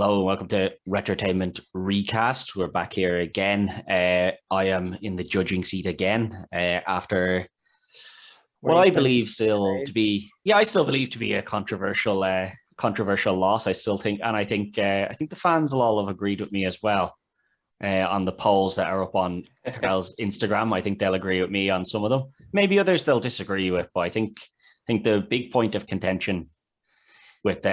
Hello and welcome to Retrotainment Recast. We're back here again. I am in the judging seat again after what I believe still to be, I still believe to be a controversial loss. I still think, and I think the fans will all have agreed with me as well on the polls that are up on Carl's Instagram. I think they'll agree with me on some of them. Maybe others they'll disagree with, but I think the big point of contention with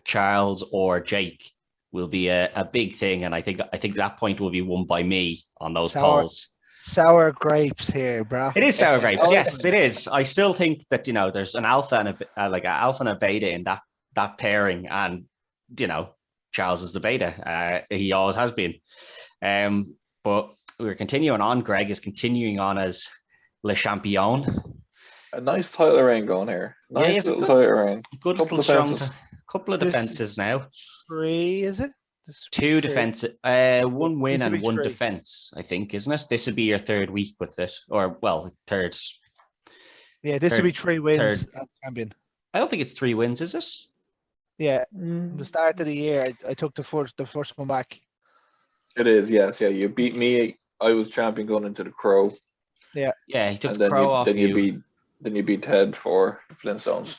Charles or Jake will be a big thing, and I think that point will be won by me on those polls. Sour grapes here, bro. It is sour grapes. Yes, it is. I still think that there's an alpha and an alpha and a beta in that pairing, and Charles is the beta. He always has been. But we're continuing on. Greg is continuing on as Le Champion. A nice title reign going here. Nice little title reign. Good little strong. Couple of defenses now. Three, is it? Two defenses, one win and one defense, I think, isn't it? This would be your third week with it, or third. Yeah, this would be 3 wins as champion. I don't think it's 3 wins, is it? Yeah, the start of the year, I took the first one back. It is, yes, yeah. You beat me. I was champion going into the Crow. Yeah, he took the Crow off then you beat Ted for the Flintstones.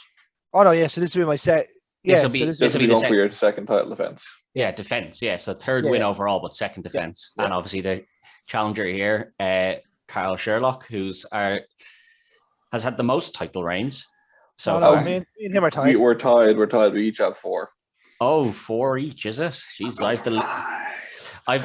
Oh no, yeah. So this will be my set. Yeah, this will be going for your second title defense. Yeah, defense. Yeah, so third win overall, but second defense, and obviously the challenger here, Carl Sherlock, has had the most title reigns. So me and him are tied. We're tied. We each have 4. Oh, 4 each, is it? Jeez, I've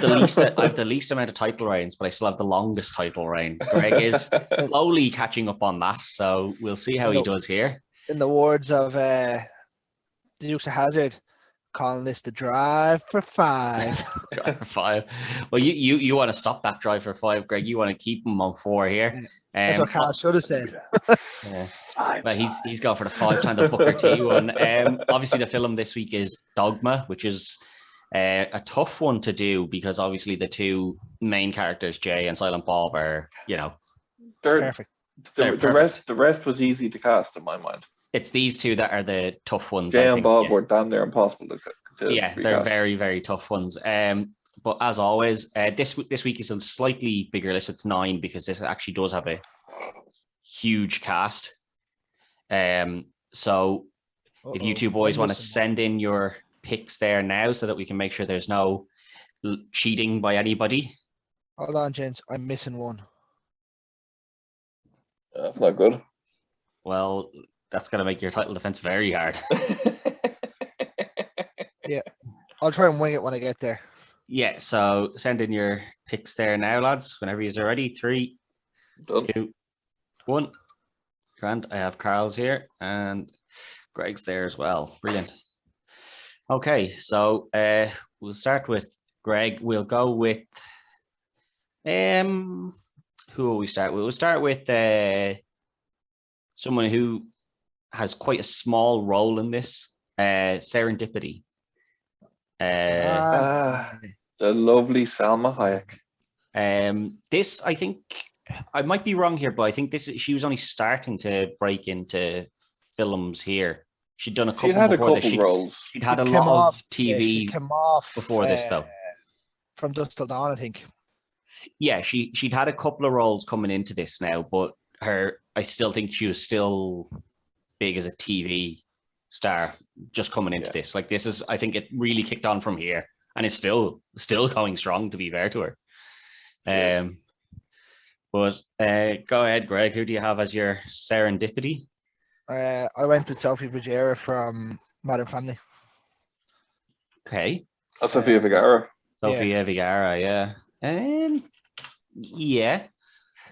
the least amount of title reigns, but I still have the longest title reign. Greg is slowly catching up on that, so we'll see how he does here. In the words of the Dukes of Hazzard, calling this the drive for 5. Drive for 5. Well, you want to stop that drive for 5, Greg. You want to keep him on 4 here. That's what Carl should have said. Well, he's gone for the 5-time the Booker T one. Obviously, the film this week is Dogma, which is a tough one to do because obviously the 2 main characters, Jay and Silent Bob, are perfect. The rest was easy to cast in my mind. It's these 2 that are the tough ones. Jay and Bob were damn near impossible to recast. They're very, very tough ones. But as always, this week is a slightly bigger list. It's 9 because this actually does have a huge cast. So if you 2 boys want to send in your picks there now so that we can make sure there's no cheating by anybody. Hold on, gents. I'm missing one. That's not good. Well, that's going to make your title defense very hard. Yeah. I'll try and wing it when I get there. Yeah, so send in your picks there now, lads. Whenever you're ready. 3, 2, 1. Grant, I have Carl's here and Greg's there as well. Brilliant. Okay, so we'll start with Greg. We'll go with who will we start with? We'll start with someone who has quite a small role in this, Serendipity. The lovely Salma Hayek. This, I think, I might be wrong here, but I think she was only starting to break into films here. She'd done a couple before this. Roles. She'd had a lot of TV before this, though. From Dusk Till Dawn, I think. Yeah, she'd had a couple of roles coming into this now, but I still think she was still big as a TV star just coming into this. Like this is, I think it really kicked on from here, and it's still going strong, to be fair to her. But go ahead, Greg. Who do you have as your Serendipity? I went to Sophie Vergara from Modern Family. Okay. Sofia Vergara. Sofia Vergara, yeah. Yeah.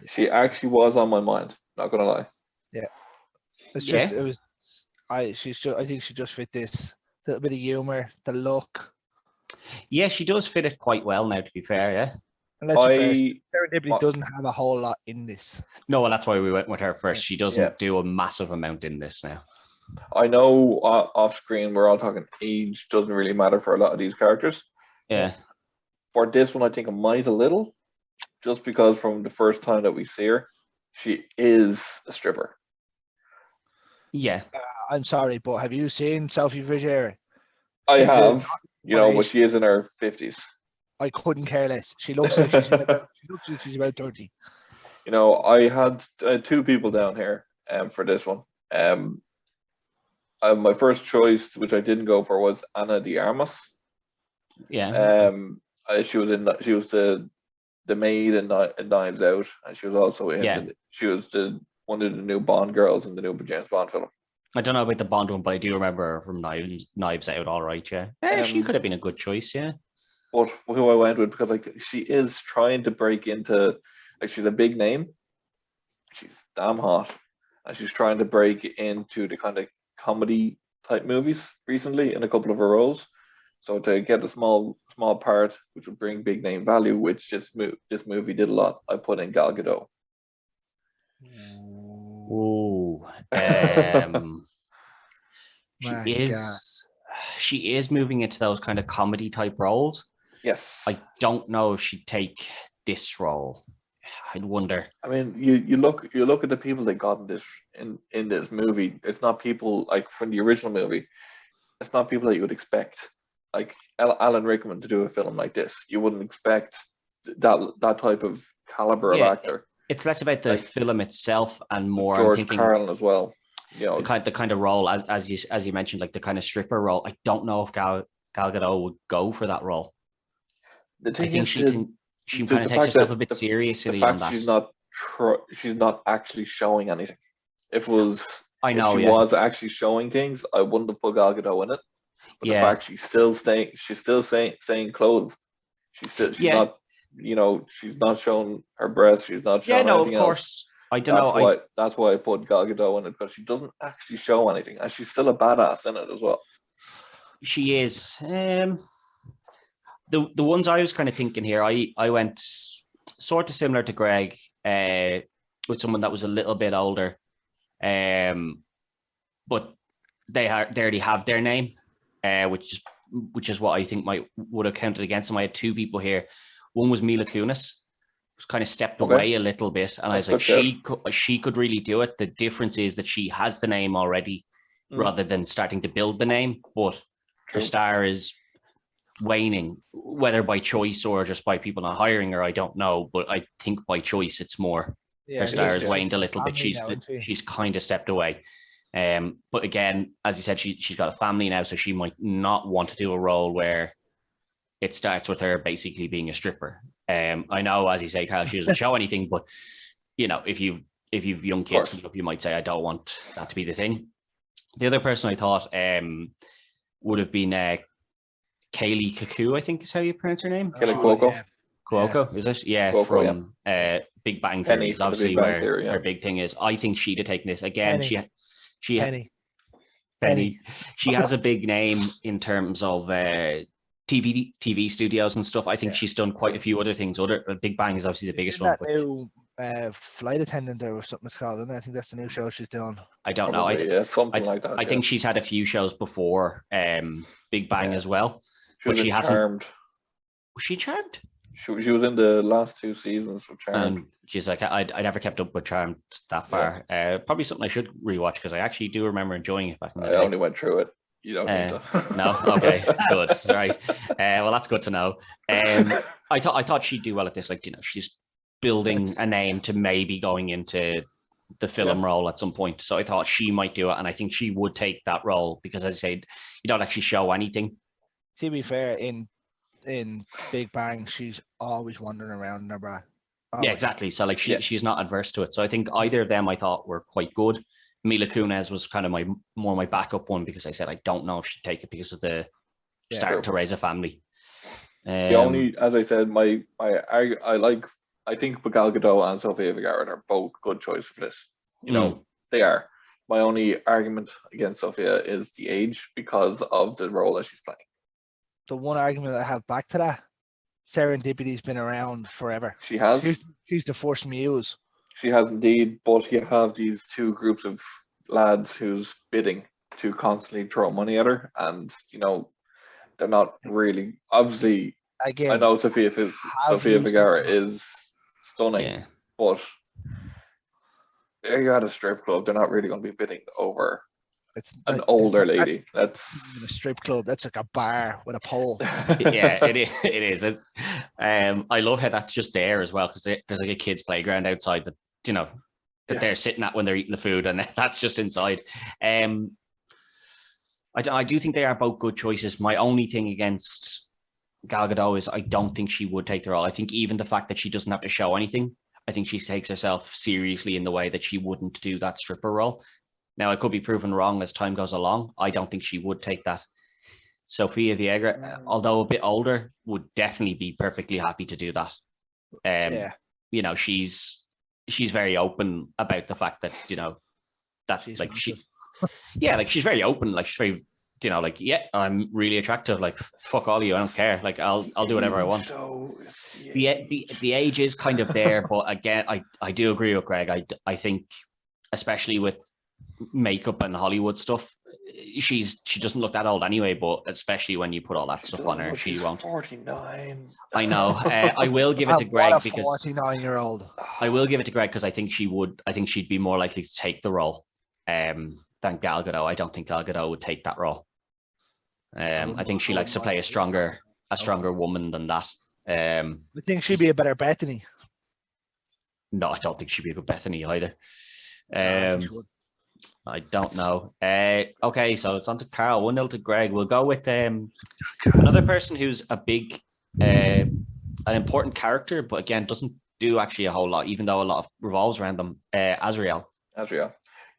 She actually was on my mind. Not gonna lie. Yeah. It's just I think she just fit this little bit of humor, the look. Yeah, she does fit it quite well now, to be fair, yeah. Serendipity doesn't have a whole lot in this. No, well, that's why we went with her first. She doesn't do a massive amount in this now. I know off screen we're all talking age doesn't really matter for a lot of these characters. Yeah. For this one, I think it might a little, just because from the first time that we see her, she is a stripper. Yeah. I'm sorry, but have you seen Sophie Vergara? I have, but she is in her 50s. I couldn't care less. She looks like she's about 30. I had two people down here for this one. My first choice, which I didn't go for, was Ana de Armas. Yeah. She was the maid in Knives Out, and she was also in. She was one of the new Bond girls in the new James Bond film. I don't know about the Bond one, but I do remember her from Knives Out. All right, yeah. She could have been a good choice, yeah. But who I went with, because she is trying to break into, she's a big name. She's damn hot, and she's trying to break into the kind of comedy type movies recently in a couple of her roles. So to get a small part, which would bring big name value, which this movie did a lot, I put in Gal Gadot. Oh, she is moving into those kind of comedy type roles. Yes. I don't know if she'd take this role. I'd wonder. I mean, you look at the people they got in this movie. It's not people like from the original movie. It's not people that you would expect, like Alan Rickman, to do a film like this. You wouldn't expect that type of caliber of actor. It's less about the film itself and more. George I'm thinking Carlin as well. The kind of role as you mentioned, like the kind of stripper role. I don't know if Gal Gadot would go for that role. I think she kind of takes herself a bit seriously on that. She's not actually showing anything. If she was actually showing things, I wouldn't have put Gal Gadot in it. But the fact she's still staying clothed. She's not, she's not showing her breasts. She's not showing anything of course. Else. I don't know. That's why I put Gal Gadot in it, because she doesn't actually show anything, and she's still a badass in it as well. She is. The ones I was kind of thinking here, I went sort of similar to Greg, with someone that was a little bit older, but they already have their name, which is what I think would have counted against them. I had two people here. One was Mila Kunis, who's kind of stepped away a little bit, and I was like, she could really do it. The difference is that she has the name already, rather than starting to build the name. But her star is waning, whether by choice or just by people not hiring her, I don't know. But I think by choice, it's more. Her star has waned a little bit. She's kind of stepped away. But again, as you said, she's got a family now, so she might not want to do a role where it starts with her basically being a stripper. I know, as you say, Carl, she doesn't show anything, but if you've young kids coming up, you might say, I don't want that to be the thing. The other person I thought would have been Kaylee Kaku, I think is how you pronounce her name. Cuoco, is it? Yeah, Cuoco, from Big Bang Theory is obviously where her big thing is. I think she'd have taken this again. Penny. She has a big name in terms of TV studios and stuff. I think she's done quite a few other things. Big Bang is obviously the biggest one. New Flight Attendant or something it's called, isn't it? I think that's the new show she's doing. I don't know. Something like that. I think she's had a few shows before Big Bang as well. She hasn't. Charmed. Was she Charmed? She was in the last two seasons of Charmed. She's like, I never kept up with Charmed that far. Probably something I should rewatch, because I actually do remember enjoying it back in the day. I only went through it. You don't need to. No, okay, good, right. Well, that's good to know. I thought she'd do well at this. Like, she's building a name to maybe going into the film role at some point. So I thought she might do it, and I think she would take that role because, as I said, you don't actually show anything. To be fair, in Big Bang, she's always wandering around in her bra. Yeah, exactly. So like she's not adverse to it. So I think either of them I thought were quite good. Mila Kunis was kind of my backup one, because I said I don't know if she'd take it because of the starting to raise a family. The only, as I said, I think Gal Gadot and Sofia Vergara are both good choices for this. They are. My only argument against Sofia is the age, because of the role that she's playing. The one argument I have back to that, Serendipity's been around forever. She has. She's the Force Muse. She has indeed, but you have these two groups of lads who's bidding to constantly throw money at her, and they're not really. Obviously, again, I know Sofia Vergara is stunning, but you're at a strip club. They're not really going to be bidding over It's an like, older lady. That's in a strip club. That's like a bar with a pole. Yeah, it is. I love how that's just there as well, because there's like a kids' playground outside that that they're sitting at when they're eating the food, and that's just inside. I do think they are both good choices. My only thing against Gal Gadot is I don't think she would take the role. I think even the fact that she doesn't have to show anything, I think she takes herself seriously in the way that she wouldn't do that stripper role. Now, I could be proven wrong as time goes along. I don't think she would take that. Sofia Vieira, although a bit older, would definitely be perfectly happy to do that. She's very open about the fact that that she's like she's very open. Like, she's very I'm really attractive. Like, fuck all of you, I don't care. Like, I'll do whatever I want. The age is kind of there, but again, I do agree with Greg. I think, especially with makeup and Hollywood stuff, she doesn't look that old anyway, but especially when you put all that stuff on her, she won't. 49. I know. I will give it to Greg what a because 49-year-old. I will give it to Greg because I think she'd be more likely to take the role than Gal Gadot. I don't think Gal Gadot would take that role. I think she likes to play a stronger woman than that. I think she'd be a better Bethany. No, I don't think she'd be a good Bethany either. I think she would. I don't know. Okay, so it's on to Carl. 1-0 to Greg. We'll go with another person who's a big, an important character, but again, doesn't do actually a whole lot, even though a lot of revolves around them. Azrael.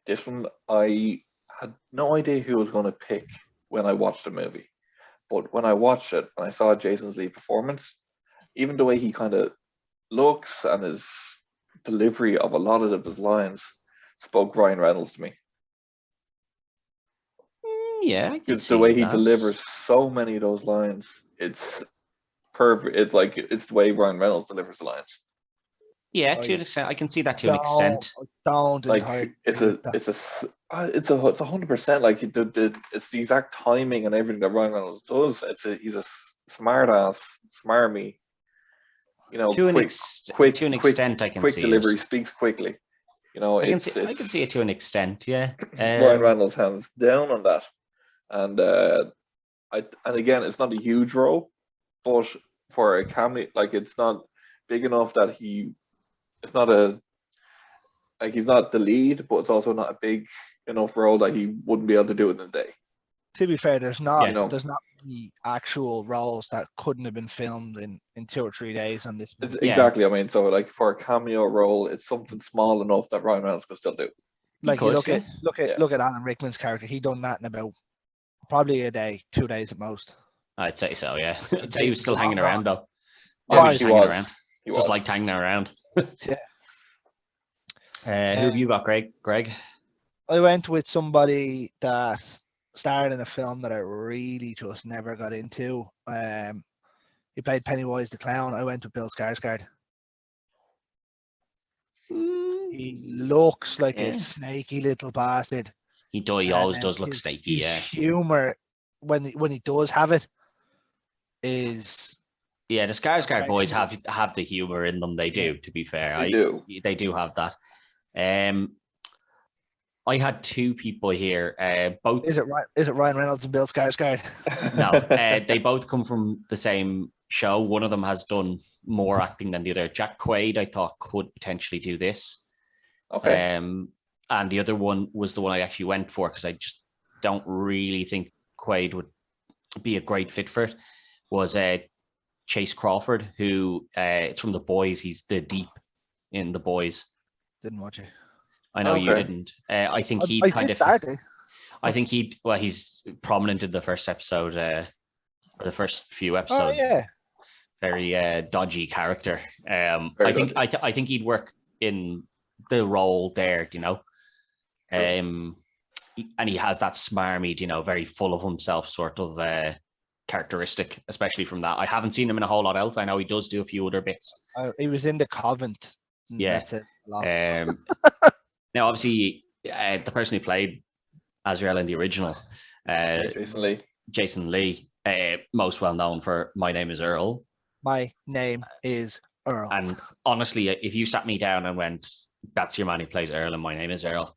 This one, I had no idea who I was going to pick when I watched the movie. But when I watched it and I saw Jason's lead performance, even the way he kind of looks and his delivery of a lot of his lines spoke Ryan Reynolds to me. Yeah, it's the way he delivers so many of those lines. It's perfect. It's like it's the way Ryan Reynolds delivers the lines. Yeah, to an extent, I can see that to an extent. It's 100%. Like it's the exact timing and everything that Ryan Reynolds does. He's a smart ass, smarmy. To an extent, I can quick see delivery, it. Speaks quickly. I can see it to an extent. Yeah, Ryan Reynolds hands down on that, and again, it's not a huge role, but for a cameo, like it's not big enough that it's not he's not the lead, but it's also not a big enough role that he wouldn't be able to do it in a day. To be fair, there's not the actual roles that couldn't have been filmed in 2 or 3 days on this movie. Exactly. I mean, so like for a cameo role, it's something small enough that Ryan Reynolds can still do. Like you look at Alan Rickman's character, he done that in about probably a day, 2 days at most. I'd say so. Yeah, I'd say he was still hanging around though. He was. Just liked hanging around. Yeah. Who have you got, Greg? I went with somebody that starred in a film that I really just never got into. He played Pennywise the Clown. I went with Bill Skarsgård. He looks like a snaky little bastard. He always does look snaky. His humor, when he does have it, is the Skarsgård boys have the humor in them. They do. To be fair, they do have that. I had 2 people here. Both is it Ryan Reynolds and Bill Skarsgård? No, they both come from the same show. One of them has done more acting than the other. Jack Quaid, I thought, could potentially do this. Okay. And the other one was the one I actually went for because I just don't really think Quaid would be a great fit for it. Was Chase Crawford, who it's from The Boys. He's the Deep in The Boys. Didn't watch it. I know you didn't. I think he'd he's prominent in the first episode, or the first few episodes. Oh yeah. Very dodgy character. I think he'd work in the role there, and he has that smarmy, very full of himself sort of characteristic, especially from that. I haven't seen him in a whole lot else. I know he does do a few other bits. He was in The Covent. Yeah, that's it. Now, obviously, the person who played Azrael in the original, Jason Lee, most well known for My Name is Earl. My name is Earl. And honestly, if you sat me down and went, "That's your man who plays Earl," and My Name is Earl,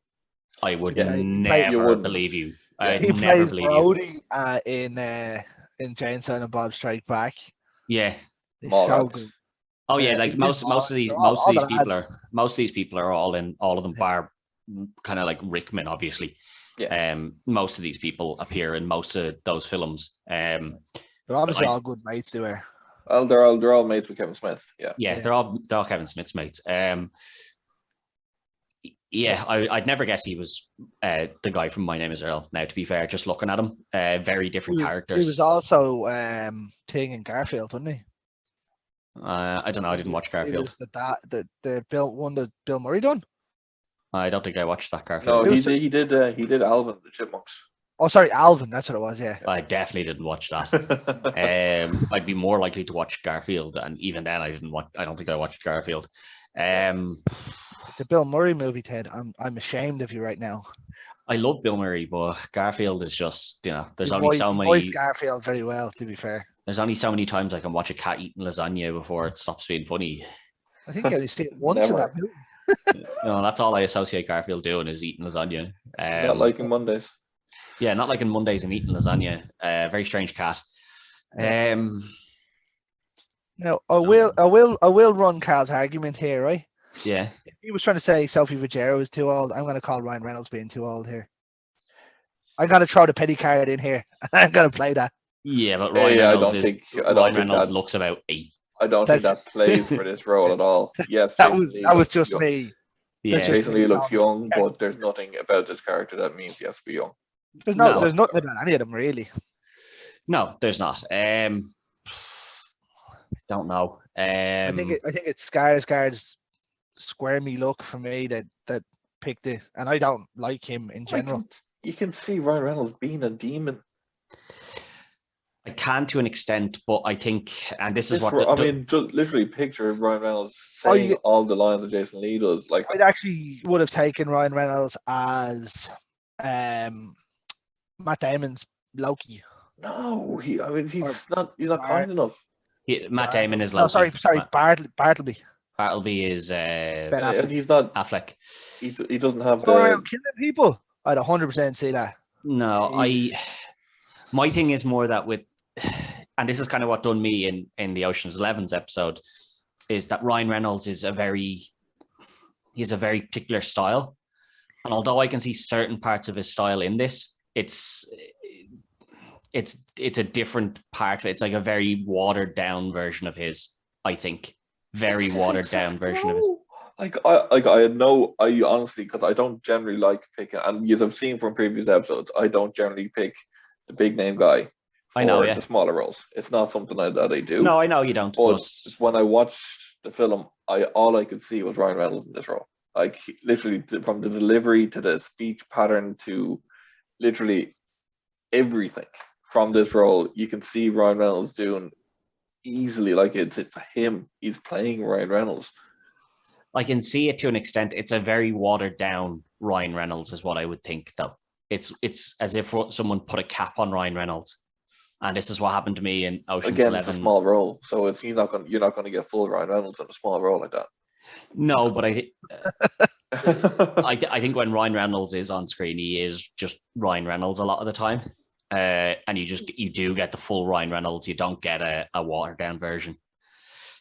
I would Yeah, you never wouldn't. believe you. Yeah. I'd He never plays believe you. Brody in Jane Silent Bob Strike Back. Yeah. He's so Mallrats. good. Oh yeah, like He most plays of these Mallrats. All the people are lads. most of these people are all in all of them Yeah. bar kind of like Rickman, obviously. Yeah. Most of these people appear in most of those films. They're obviously I- all good mates. They were. Well, they're all mates with Kevin Smith. Yeah. yeah, they're all Kevin Smith's mates. Yeah, I'd never guess he was the guy from My Name Is Earl. Now, to be fair, just looking at him, very different characters. He was also Ting in Garfield, wasn't he? I don't know. I didn't watch Garfield. He was the one that Bill Murray done. I don't think I watched that Garfield. No, he did Alvin the Chipmunks. Oh, sorry, Alvin. That's what it was. Yeah. I definitely didn't watch that. I'd be more likely to watch Garfield, and even then, I don't think I watched Garfield. It's a Bill Murray movie, Ted. I'm ashamed of you right now. I love Bill Murray, but Garfield is just there's You only so many. voiced Garfield very well, to be fair. There's only so many times I can watch a cat eating lasagna before it stops being funny. I think I only seen it once in that movie. That's all I associate Garfield doing is eating lasagna. Not liking Mondays. Yeah, not liking Mondays and eating lasagna. Very strange cat. No, I will run Carl's argument here, right? Yeah. If he was trying to say Sophie Vergara was too old, I'm going to call Ryan Reynolds being too old here. I'm going to throw the petty card in here. I'm going to play that. Yeah, but Ryan Reynolds that looks about 8. I don't think that plays for this role at all. Yes, that was just young. me. Yeah, Jason Lee looks young, but there's nothing about this character that means he has to be young. There's nothing about any of them really. No, there's not. Don't know. I think it's Skarsgard's squirmy look for me that picked it, and I don't like him in general. You can see Ryan Reynolds being a demon. I can to an extent, but I think, and this is what just literally picture Ryan Reynolds saying all the lines that Jason Lee does. Like, I actually would have taken Ryan Reynolds as Matt Damon's Loki. No, he's not kind enough. Matt Damon is Loki. No, sorry, Bartleby. Bartleby is Ben Affleck. And he's not Affleck. He doesn't have Going around killing people. I'd 100% see that. No, my thing is more that with, and this is kind of what done me in the Ocean's 11's episode, is that Ryan Reynolds is a very particular style, and although I can see certain parts of his style in this, it's a different part of it. It's like a very watered down version of his, I think. Very watered down version of it. I honestly, because I don't generally like picking, and you have seen from previous episodes, I don't generally pick the big name guy for the smaller roles. It's not something that I do. No, I know you don't. But when I watched the film, all I could see was Ryan Reynolds in this role. Like, literally, from the delivery to the speech pattern to literally everything from this role, you can see Ryan Reynolds doing easily. Like, it's him. He's playing Ryan Reynolds. I can see it to an extent. It's a very watered down Ryan Reynolds, is what I would think, though. It's as if someone put a cap on Ryan Reynolds, and this is what happened to me in Ocean's 11. It's a small role, so you're not going to get full Ryan Reynolds in a small role like that. No, but I think when Ryan Reynolds is on screen, he is just Ryan Reynolds a lot of the time, and you do get the full Ryan Reynolds. You don't get a watered down version.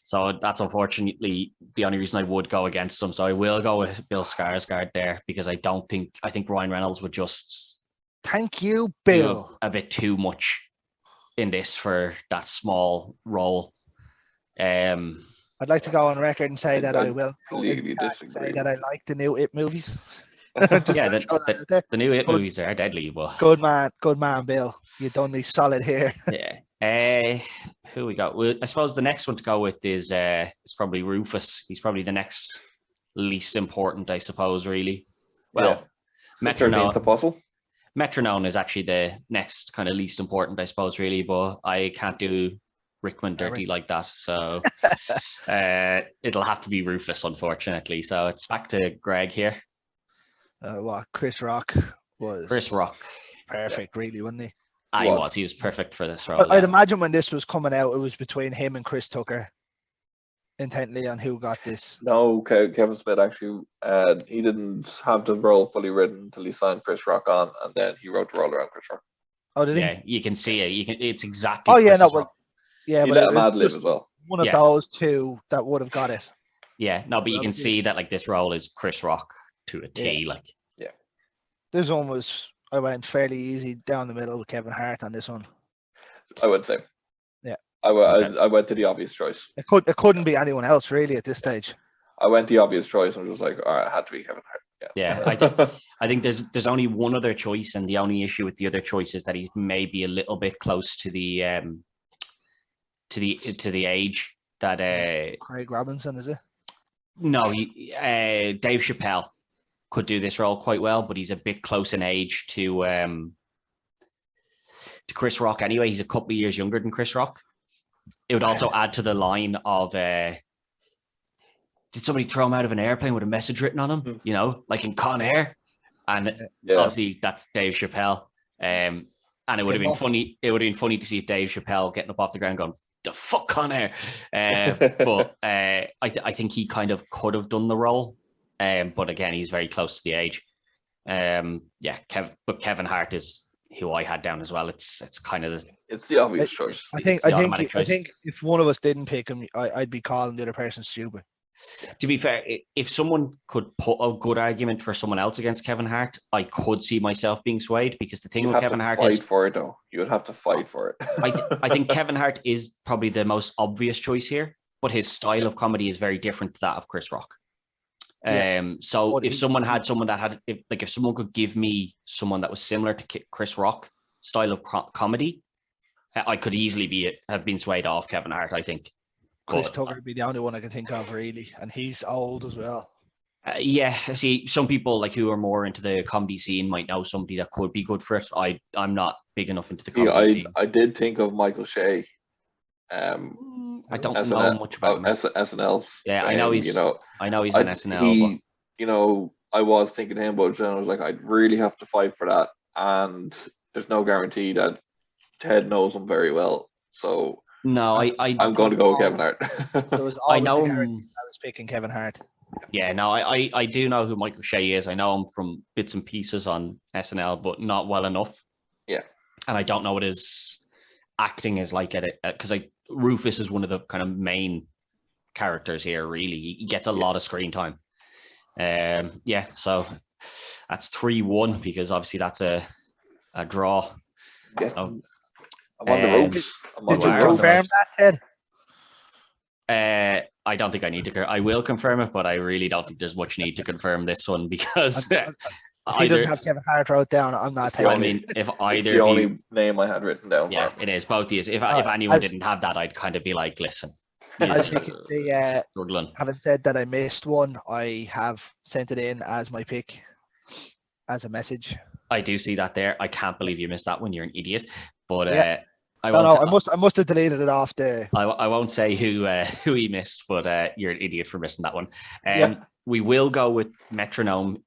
So that's unfortunately the only reason I would go against him. So I will go with Bill Skarsgård there, because I think Ryan Reynolds would just thank you, Bill, a bit too much in this for that small role. I'd like to go on record and say that I will say that I like the new It movies. The new It movies are deadly. But good man, Bill. You done me solid here. Yeah. Who we got? Well, I suppose the next one to go with is probably Rufus. He's probably the next least important, I suppose. Really. Well, Metronome is actually the next kind of least important, I suppose. Really, but I can't do Rickman dirty like that, so it'll have to be Rufus, unfortunately. So it's back to Greg here. Chris Rock was perfect, really, wasn't he? He was perfect for this role. I'd imagine when this was coming out, it was between him and Chris Tucker. intently on who got this. No, Kevin Smith actually, he didn't have the role fully written until he signed Chris Rock on, and then he wrote the role around Chris Rock. Oh, did he? Yeah, you can see it. It's exactly. Oh yeah, Chris's no, role. yeah, He but let it him was ad lib just as well. one of Yeah. those two that would have got it. Yeah, no, but you can Obviously. see that like this role is Chris Rock to a T. Like, This one was, I went fairly easy down the middle with Kevin Hart on this one. I would say. Yeah. I Okay. went to the obvious choice. It couldn't be anyone else really at this stage. I went the obvious choice and was like, all right, it had to be Kevin Hart. Yeah, I think there's only one other choice, and the only issue with the other choice is that he's maybe a little bit close to the age that Craig Robinson, is it? no, Dave Chappelle could do this role quite well, but he's a bit close in age to Chris Rock anyway. He's a couple of years younger than Chris Rock. It would also add to the line of did somebody throw him out of an airplane with a message written on him? You know, like in Con Air, and obviously that's Dave Chappelle. And it would have been funny. It would have been funny to see Dave Chappelle getting up off the ground going, "The fuck Con Air," but I think he kind of could have done the role. But again, he's very close to the age. But Kevin Hart is who I had down as well. It's kind of it's the obvious choice. I think if one of us didn't pick him, I'd be calling the other person stupid. To be fair, if someone could put a good argument for someone else against Kevin Hart, I could see myself being swayed, because the thing with Kevin Hart is for it though. You would have to fight for it. I think Kevin Hart is probably the most obvious choice here, but his style of comedy is very different to that of Chris Rock. So if someone had someone that had, if someone could give me someone that was similar to Chris Rock style of comedy, I could easily have been swayed off Kevin Hart, I think. Chris Tucker would be the only one I can think of really, and he's old as well. See, some people like who are more into the comedy scene might know somebody that could be good for it. I'm not big enough into the comedy scene. I did think of Michael Shea. I don't know much about him. SNL's. Yeah, I know he's. I know he's on SNL. I was thinking him, but then I was like, I'd really have to fight for that, and there's no guarantee that Ted knows him very well. So no, I'm going to go with Kevin Hart. I know. I was picking Kevin Hart. Yeah, no, I do know who Michael Shea is. I know him from bits and pieces on SNL, but not well enough. Yeah, and I don't know what his acting is like at it, because Rufus is one of the kind of main characters here. Really, he gets a lot of screen time. So that's 3-1, because obviously that's a draw. Yeah. So, I'm on the ropes. Did you confirm that, Ted? I don't think I need to. I will confirm it, but I really don't think there's much need to confirm this one, because if he doesn't have Kevin Hart wrote down, I'm not taking it. I mean, if either it's the only name I had written down. Yeah, it is. Both these. If anyone didn't have that, I'd kind of be like, listen. As you can see, struggling. Having said that I missed one, I have sent it in as my pick, as a message. I do see that there. I can't believe you missed that one. You're an idiot. But I must have deleted it off the. I won't say who he missed, but you're an idiot for missing that one. We will go with Metronome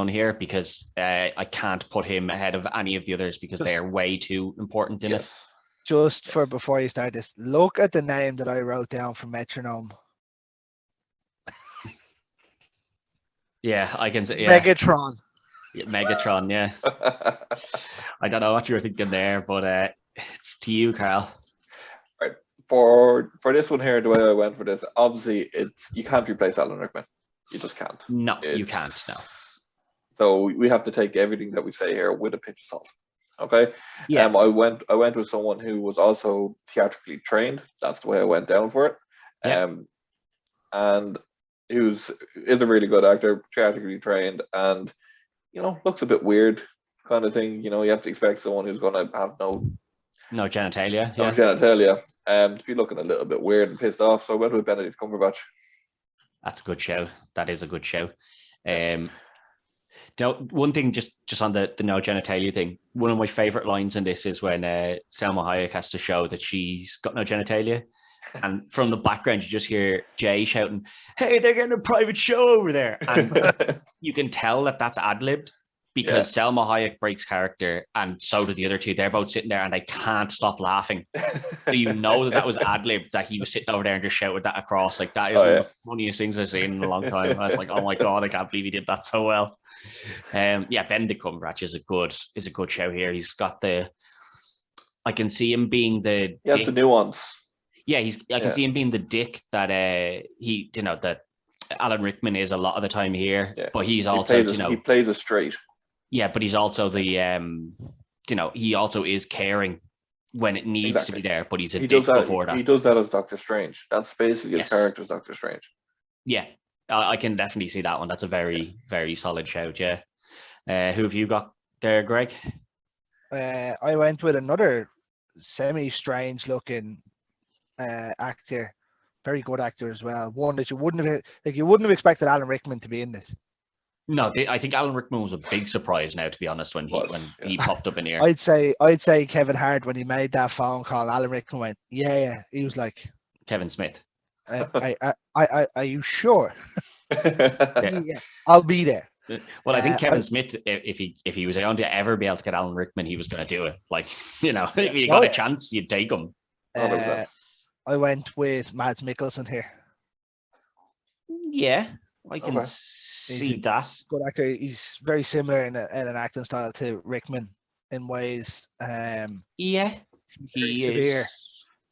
here, because I can't put him ahead of any of the others, because they are way too important in it. Just for before you start this, look at the name that I wrote down for Metronome. Yeah, I can say. Yeah. Megatron. Yeah, Megatron. Yeah. I don't know what you were thinking there, but it's to you, Carl. Right. For this one here, the way I went for this, obviously you can't replace Alan Rickman. You just can't. No, you can't. No. So we have to take everything that we say here with a pinch of salt. Okay. Yeah. I went with someone who was also theatrically trained. That's the way I went down for it. Yeah. And is a really good actor, theatrically trained, and looks a bit weird, kind of thing. You have to expect someone who's going to have no genitalia. No genitalia. To be looking a little bit weird and pissed off. So I went with Benedict Cumberbatch. That's a good show. That is a good show. One thing just on the no genitalia thing, one of my favorite lines in this is when Selma Hayek has to show that she's got no genitalia, and from the background you just hear Jay shouting, "Hey, they're getting a private show over there," and you can tell that that's ad-libbed, because Selma Hayek breaks character, and so do the other two. They're both sitting there, and they can't stop laughing. So you know that was ad lib, that he was sitting over there and just shouted that across. Like, that is one of the funniest things I've seen in a long time. I was like, oh my god, I can't believe he did that so well. Benedict Cumberbatch is a good show here. He's got I can see him being the dick. The nuance. Yeah, I can see him being the dick that that Alan Rickman is a lot of the time here, but he plays it straight. Yeah, but he's also the he also is caring when it needs to be there, but he's a dick before that. He does that as Doctor Strange. That's basically his character as Doctor Strange. Yeah, I can definitely see that one. That's a very, very solid shout, yeah. Who have you got there, Greg? I went with another semi-strange looking actor, very good actor as well. One that you wouldn't have expected Alan Rickman to be in this. No, I think Alan Rickman was a big surprise now, to be honest, when he popped up in here. I'd say Kevin Hart, when he made that phone call, Alan Rickman went, yeah. He was like, Kevin Smith. Are you sure? Yeah. I'll be there. Well, I think Kevin Smith, if he was going to ever be able to get Alan Rickman, he was going to do it. Like, if you got a chance, you'd take him. I went with Mads Mikkelsen here. Yeah, I can see that. Good actor. He's very similar in an acting style to Rickman in ways. He is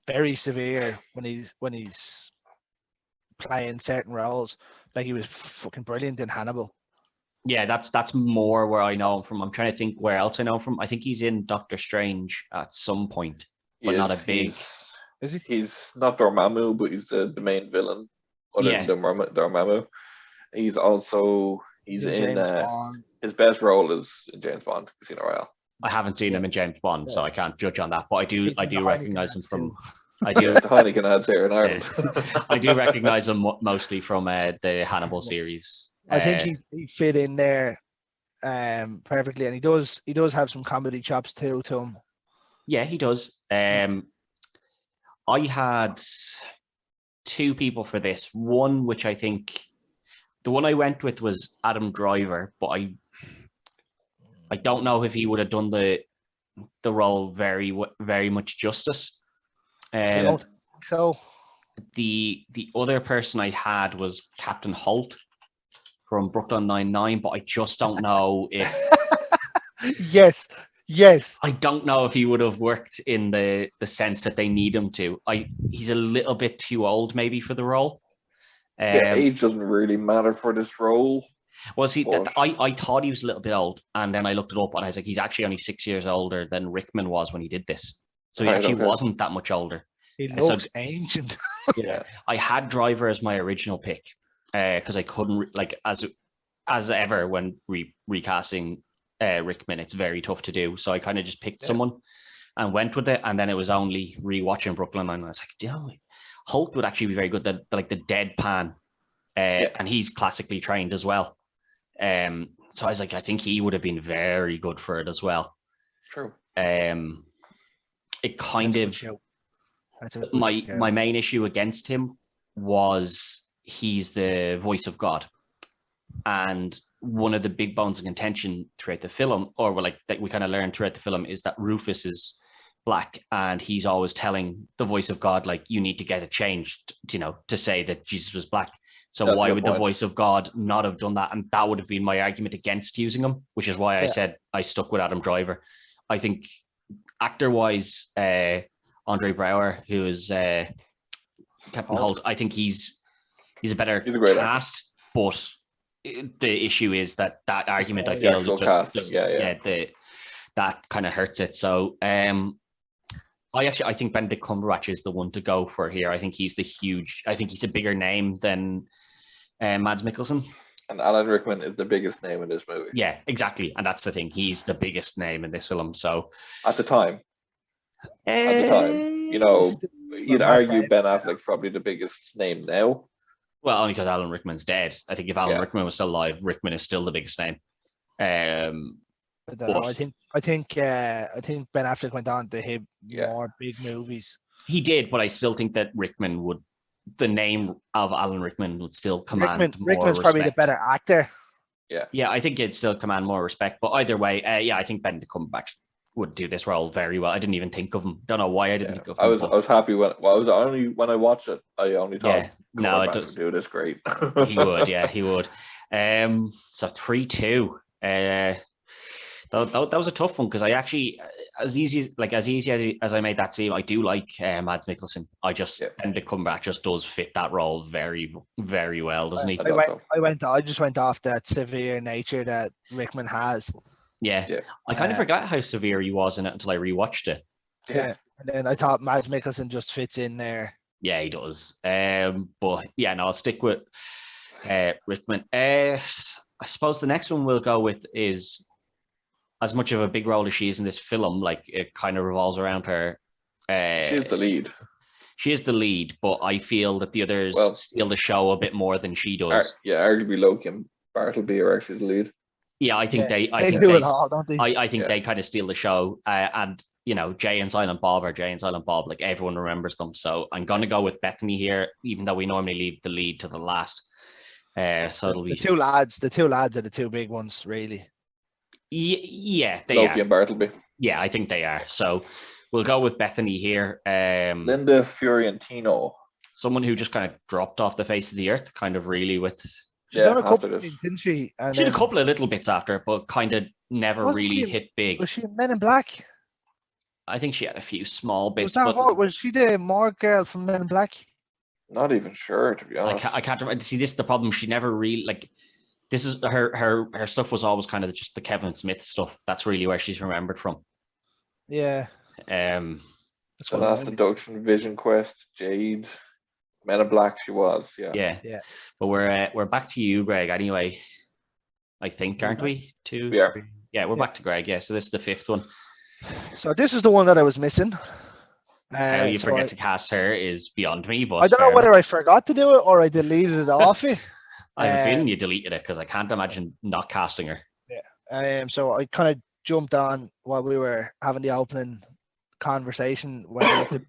very severe when he's playing certain roles. Like, he was fucking brilliant in Hannibal. Yeah, that's more where I know him from. I'm trying to think where else I know him from. I think he's in Doctor Strange at some point, but not a big. Is he? He's not Dormammu, but he's the main villain. Other than Dormammu, he's in Bond. His best role is in James Bond, Casino Royale. I haven't seen him in James Bond, so I can't judge on that. But I do recognize him from. I do. The Heineken ads here in Ireland. I do recognize him mostly from the Hannibal series. I think he fit in there perfectly, and he does have some comedy chops too to him. Yeah, he does. I had two people for this. One, which I think the one I went with was Adam Driver, but I don't know if he would have done the role very, very much justice. I don't think so. The other person I had was Captain Holt from Brooklyn Nine-Nine, but I just don't know if. Yes. I don't know if he would have worked in the sense that they need him to. He's a little bit too old maybe for the role. Age doesn't really matter for this role. Well, see, I thought he was a little bit old, and then I looked it up, and I was like, he's actually only 6 years older than Rickman was when he did this. So he actually wasn't that much older. He looks ancient. Yeah, I had Driver as my original pick because I couldn't as ever when recasting Rickman, it's very tough to do. So I kind of just picked someone and went with it, and then it was only rewatching Brooklyn, and I was like, Holt would actually be very good. The deadpan, and he's classically trained as well. So I was like, I think he would have been very good for it as well. True. It kind of my main issue against him was he's the voice of God, and one of the big bones of contention throughout the film, or that we kind of learned throughout the film, is that Rufus is black, and he's always telling the voice of God, like, you need to get it changed, to say that Jesus was black. So that's why would the voice of God not have done that? And that would have been my argument against using him, which is why I said I stuck with Adam Driver. I think actor-wise, Andre Braugher, who is Captain Holt, I think he's a better cast, but the issue is that argument, I feel, that kind of hurts it. So I think Benedict Cumberbatch is the one to go for here. I think he's a bigger name than Mads Mikkelsen. And Alan Rickman is the biggest name in this movie. Yeah, exactly. And that's the thing. He's the biggest name in this film. So at the time, you'd argue Ben Affleck's probably the biggest name now. Well, only because Alan Rickman's dead. I think if Alan Rickman was still alive, Rickman is still the biggest name. I think Ben Affleck went on to hit more big movies. He did, but I still think that the name of Alan Rickman would still command more Rickman's respect. Probably the better actor. Yeah, I think it'd still command more respect. But either way, I think Benedict Cumberbatch would do this role very well. I didn't even think of him. Don't know why I didn't think of him. I was happy when when I watched it. I only thought it would do this great. He would, he would. So 3-2. That was a tough one because I actually, as easy as I made that seem, I do like Mads Mikkelsen. Benedict Cumberbatch just does fit that role very, very well, doesn't he? I just went off that severe nature that Rickman has. Yeah. I kind of forgot how severe he was in it until I rewatched it. Yeah. And then I thought Mads Mikkelsen just fits in there. Yeah, he does. But yeah, no, I'll stick with Rickman. I suppose the next one we'll go with is, as much of a big role as she is in this film, like it kind of revolves around her. She's the lead. She is the lead, but I feel that the others steal the show a bit more than she does. Arguably Loki and Bartleby are actually the lead. Yeah, I think they do it all, don't they? I think they kind of steal the show, and Jay and Silent Bob are Jay and Silent Bob. Like everyone remembers them, so I'm gonna go with Bethany here, even though we normally leave the lead to the last. So it'll be the two lads. The two lads are the two big ones, really. Yeah, they Loki are. and Bartleby. Yeah, I think they are. So we'll go with Bethany here. Linda Fiorentino. Someone who just kind of dropped off the face of the earth, kind of really with. She's done a couple of things, didn't she? And she did a couple of little bits after, but kind of never really hit big. Was she in Men in Black? I think she had a few small bits. Was she the Morgue girl from Men in Black? Not even sure, to be honest. I can't remember. See, this is the problem. She never really This is her stuff was always kind of just the Kevin Smith stuff. That's really where she's remembered from. Yeah. The Last Induction, Vision Quest, Jade, Men in Black. She was, yeah. But we're back to you, Greg. Anyway, I think, aren't we? We are. Yeah, we're back to Greg. Yeah, so this is the fifth one. So this is the one that I was missing. How you forget to cast her is beyond me. But I don't know whether I forgot to do it or I deleted it off it. I have a feeling you deleted it because I can't imagine not casting her. Yeah. So I kind of jumped on while we were having the opening conversation when I looked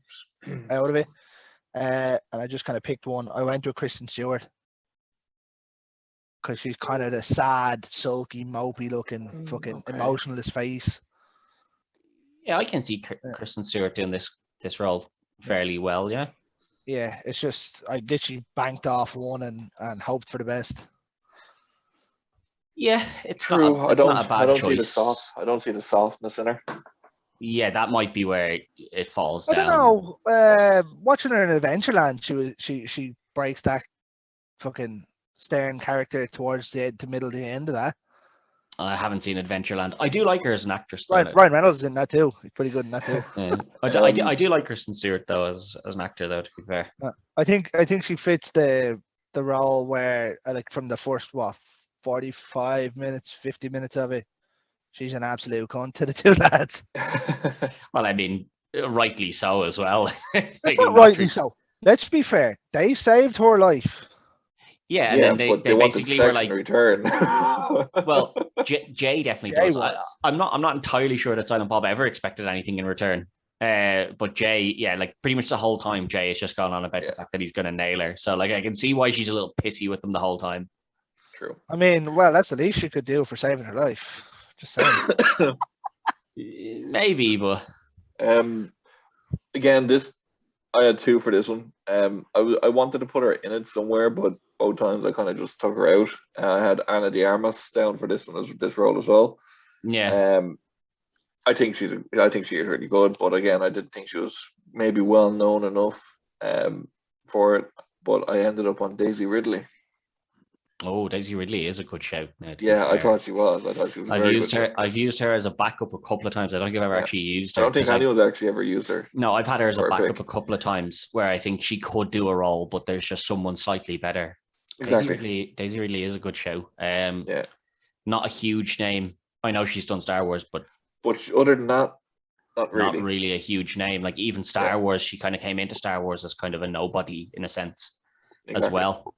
out of it, and I just kind of picked one. I went with Kristen Stewart because she's kind of the sad, sulky, mopey looking, fucking emotionless face. Yeah, I can see Kristen Stewart doing this role fairly well. Yeah. Yeah, it's just I literally banked off one and hoped for the best. Yeah, it's true. Not a bad choice. I don't see the softness in her. Yeah, that might be where it falls down. I don't know. Watching her in Adventureland, she breaks that fucking stern character towards the middle of the end of that. I haven't seen Adventureland. I do like her as an actress. Ryan Reynolds is in that too. He's pretty good in that too. Yeah. I do like Kristen Stewart though as an actor though. To be fair, I think she fits the role where like from the first 45 minutes, 50 minutes of it, she's an absolute cunt to the two lads. Well, I mean, rightly so as well. It's not rightly so. Let's be fair. They saved her life. Yeah, and then they basically were like, return. Well, Jay definitely does. I'm not entirely sure that Silent Bob ever expected anything in return. But Jay, like pretty much the whole time, Jay has just gone on about the fact that he's gonna nail her. So like, I can see why she's a little pissy with them the whole time. True. I mean, well, that's the least she could do for saving her life. Just saying. Maybe, but again, I had two for this one. I wanted to put her in it somewhere, but both times I kind of just took her out. I had Ana de Armas down for this role as well. Yeah. I think she is really good, but again, I didn't think she was maybe well known enough for it. But I ended up on Daisy Ridley. Oh, Daisy Ridley is a good shout. Yeah, I thought she was. I've used her as a backup a couple of times. I don't think I've ever actually used her. I don't think anyone's actually ever used her. No, I've had her as a backup a couple of times where I think she could do a role, but there's just someone slightly better. Exactly. Daisy Ridley is a good show. Not a huge name. I know she's done Star Wars, but other than that, not really. Not really a huge name. Like even Star Wars, she kind of came into Star Wars as kind of a nobody in a sense as well.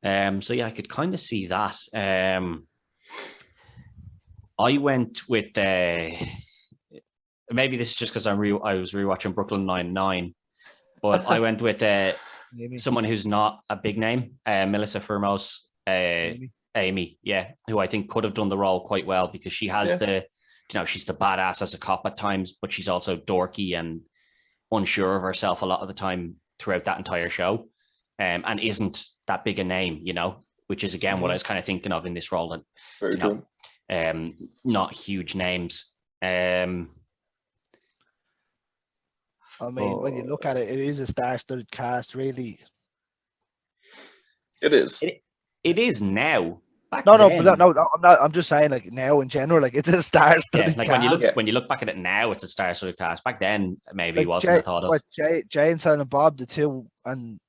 So yeah, I could kind of see that. I went with maybe this is just because I was rewatching Brooklyn Nine-Nine, but I went with someone who's not a big name, Melissa Furmo's Amy, yeah, who I think could have done the role quite well because she has she's the badass as a cop at times, but she's also dorky and unsure of herself a lot of the time throughout that entire show, and isn't that big a name, which is again what I was kind of thinking of in this role. And Very true. Not huge names. I mean, when you look at it, it is a star-studded cast, really. It is. It is now. No, I'm not. I'm just saying, like now in general, like it's a star-studded like cast. when you look back at it now, it's a star-studded cast. Back then, maybe Like wasn't. I thought of Jay and Silent Bob, the two, and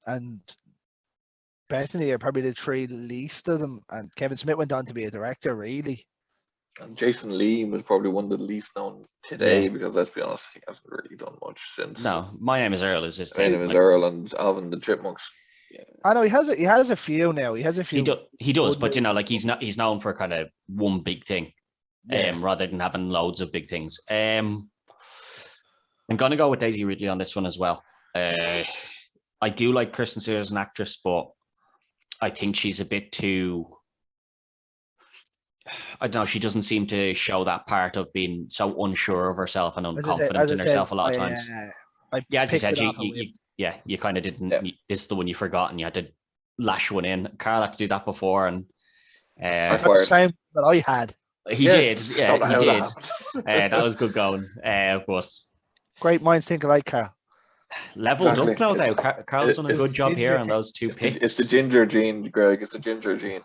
Bethany are probably the three least of them. And Kevin Smith went on to be a director, really. And Jason Lee was probably one of the least known today because, let's be honest, he hasn't really done much since. No, My Name is Earl is his thing. My Name is Earl and Alvin the Chipmunks. Yeah. I know he has a few now. He has a few. He does, but he's known for kind of one big thing, rather than having loads of big things. I'm gonna go with Daisy Ridley on this one as well. I do like Kristen Stewart as an actress, but I think she's a bit too. I don't know. She doesn't seem to show that part of being so unsure of herself and unconfident in herself a lot of times. As you said, you kind of didn't. Yeah. This is the one you forgot, and you had to lash one in. Carl had to do that before, and that's the same that I had. He did. Yeah, he did. That was good going. But great minds think alike, Carl. Leveled up now, though. Carl's done a good job here on those two picks. It's the ginger gene, Greg. It's the ginger gene.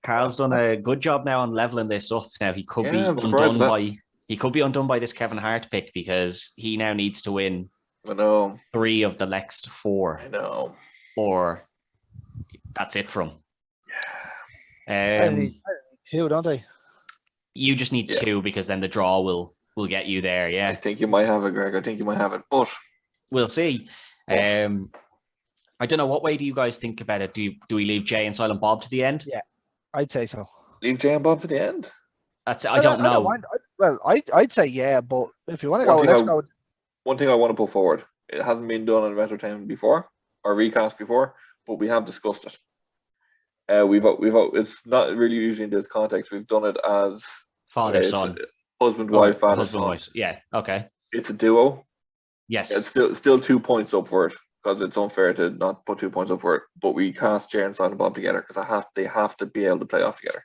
Carl's done a good job now on leveling this up. Now he could be undone by this Kevin Hart pick because he now needs to win. I know 3 of the next 4. I know. Or that's it from. Yeah. I need 2, don't I? You just need 2 because then the draw will get you there. Yeah. I think you might have it, Greg. I think you might have it, but we'll see. I don't know. What way do you guys think about it? Do we leave Jay and Silent Bob to the end? Yeah, I'd say so. Leave Jay and Bob to the end? I don't know. I'd say yeah, but if you want to go, let's go. One thing I want to put forward, it hasn't been done on Retrotainment before or recast before, but we have discussed it. It's not really usually in this context. We've done it as father son, husband wife, father husband son. Wife. Yeah, okay. It's a duo. Yes, it's still 2 points up for it because it's unfair to not put 2 points up for it. But we cast Jay and Silent Bob together because they have to be able to play off together.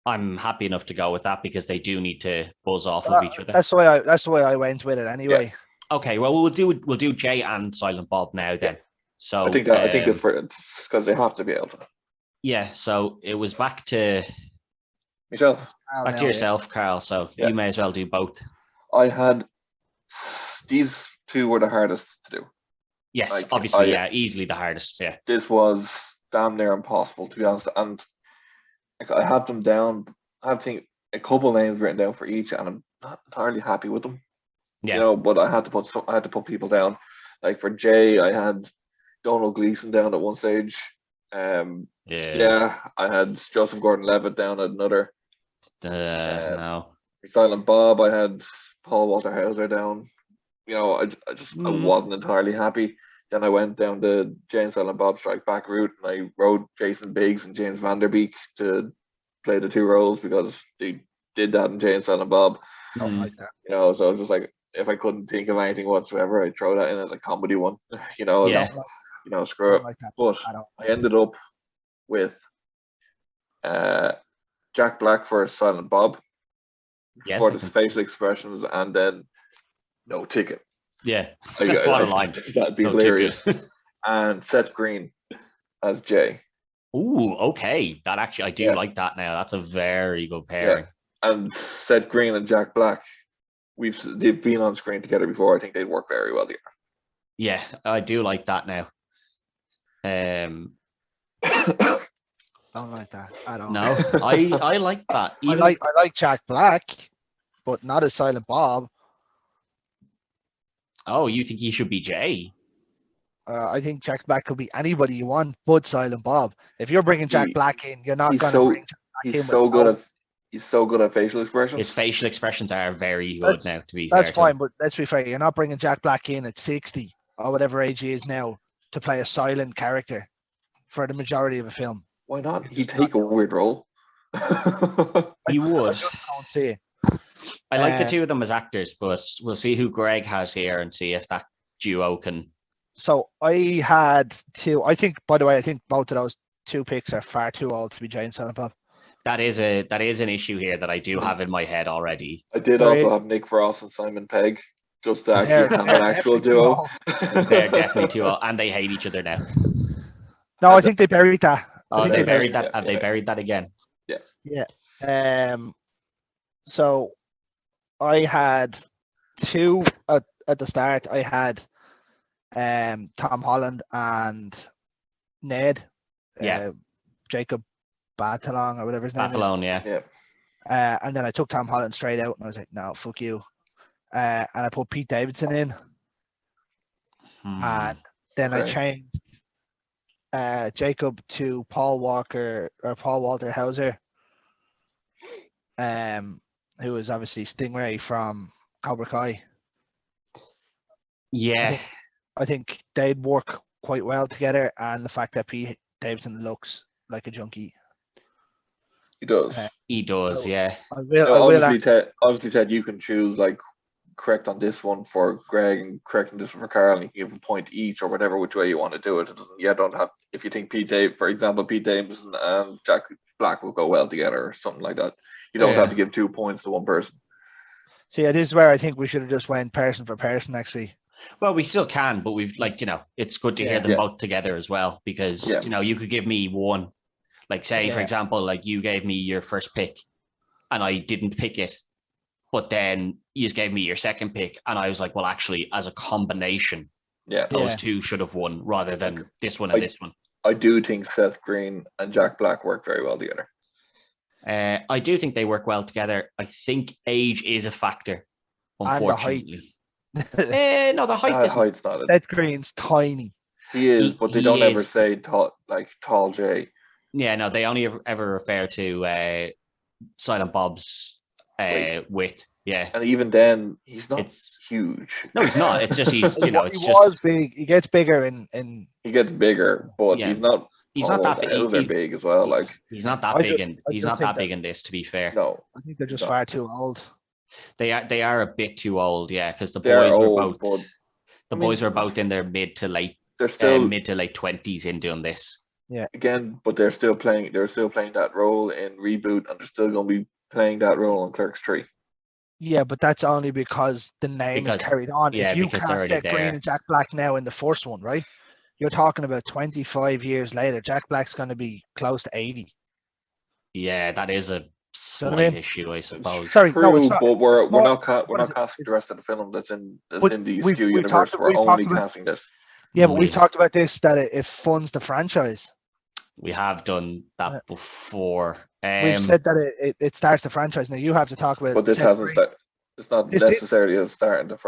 I'm happy enough to go with that because they do need to buzz off of each other. That's the way I went with it anyway. Yeah. Okay, well we'll do Jay and Silent Bob now then. So I think it's because they have to be able to. Yeah, so it was back to yourself. Back to yourself, Carl. So you may as well do both. I had these 2 were the hardest to do. Yes, obviously, easily the hardest. Yeah, this was damn near impossible to be honest, and I have them down. I have a couple names written down for each, and I'm not entirely happy with them. Yeah, but I had to put people down. Like for Jay, I had Donald Gleason down at one stage. I had Joseph Gordon-Levitt down at another. No. Silent Bob, I had Paul Walter Hauser down. I wasn't entirely happy. Then I went down the Jay and Silent Bob Strike Back route, and I wrote Jason Biggs and James Van Der Beek to play the 2 roles because they did that in Jay and Silent Bob. Don't like that. So I was just like, if I couldn't think of anything whatsoever, I'd throw that in as a comedy one. Screw it. Like that. But I ended up with Jack Black for Silent Bob for his facial expressions, and then No Ticket. Yeah, bottom line. That'd be hilarious. And Seth Green as Jay. Ooh, okay. That actually, I do like that now. That's a very good pairing. Yeah. And Seth Green and Jack Black, they've been on screen together before. I think they'd work very well together. Yeah, I do like that now. Don't like that at all. No, I like that. I like Jack Black, but not as Silent Bob. Oh, you think he should be Jay? I think Jack Black could be anybody you want, but Silent Bob. If you're bringing Jack Black in, you're not going to bring Jack Black in. He's so good at facial expressions. His facial expressions are very good now, to be fair. That's fine, but let's be fair. You're not bringing Jack Black in at 60 or whatever age he is now to play a silent character for the majority of a film. Why not? He'd take a weird role. He would. I just don't see it. I like the two of them as actors, but we'll see who Greg has here and see if that duo can. So I had two. I think, by the way, I think both of those two picks are far too old to be Jay and Silent Bob. That is an issue here that I do have in my head already. I did also have Nick Frost and Simon Pegg, just to They're actually have an actual duo. They're definitely too old, and they hate each other now. No, I think they buried that. Oh, I think they they buried that. Have they buried that again? Yeah. So I had two at the start. I had Tom Holland and Ned. Yeah. Jacob Batalon or whatever his name Batalon, yeah. Yeah. and then I took Tom Holland straight out, and I was like, no, fuck you. And I put Pete Davidson in, and then I changed Jacob to Paul Walter Hauser, who is obviously Stingray from Cobra Kai. Yeah. I think they'd work quite well together, and the fact that Pete Davidson looks like a junkie. He does. He does, so yeah. Obviously, Ted, you can choose like correct on this one for Greg and correct on this one for Carl, and you can give a point each or whatever which way you want to do it. You don't have, if you think for example, Pete Davidson and Jack Black will go well together or something like that. You don't have to give 2 points to one person. See, it is where I think we should have just went person for person, actually. Well, we still can, but we've it's good to hear them both together as well, because you could give me one, like say for example, like you gave me your first pick and I didn't pick it, but then you just gave me your second pick and I was like, well, actually, as a combination, those two should have won rather than this one and this one. I do think Seth Green and Jack Black work very well together. I do think they work well together. I think age is a factor, unfortunately. No, the height isn't. Height's not. Seth Green's tiny. He is, but they don't ever say tall J. Yeah, no, they only ever refer to Silent Bob's width. Yeah, and even then, he's not huge. No, he's not. It's just it's he was big. He gets bigger in. He gets bigger, but he's not. He's not that big. They're big as well. Like he's not that big, and he's not that big in this. To be fair, no, I think they're just far too old. They are a bit too old, yeah, because the boys are both in their mid to late 20s in doing this. Yeah. Again, but they're still playing that role in Reboot, and they're still going to be playing that role in Clerks 3. Yeah, but that's only because the name is carried on. Yeah, if you can't set Green and Jack Black now in the first one, right? You're talking about 25 years later. Jack Black's going to be close to 80. Yeah, that is a slight issue, I suppose. Sorry, no, it's not. But we're not casting the rest of the film that's in the Skew universe. We're only casting this. Yeah, but we've talked about this, that it funds the franchise. We have done that before. We've said that it starts the franchise. Now you have to talk about. But this hasn't started. It's not necessarily starting the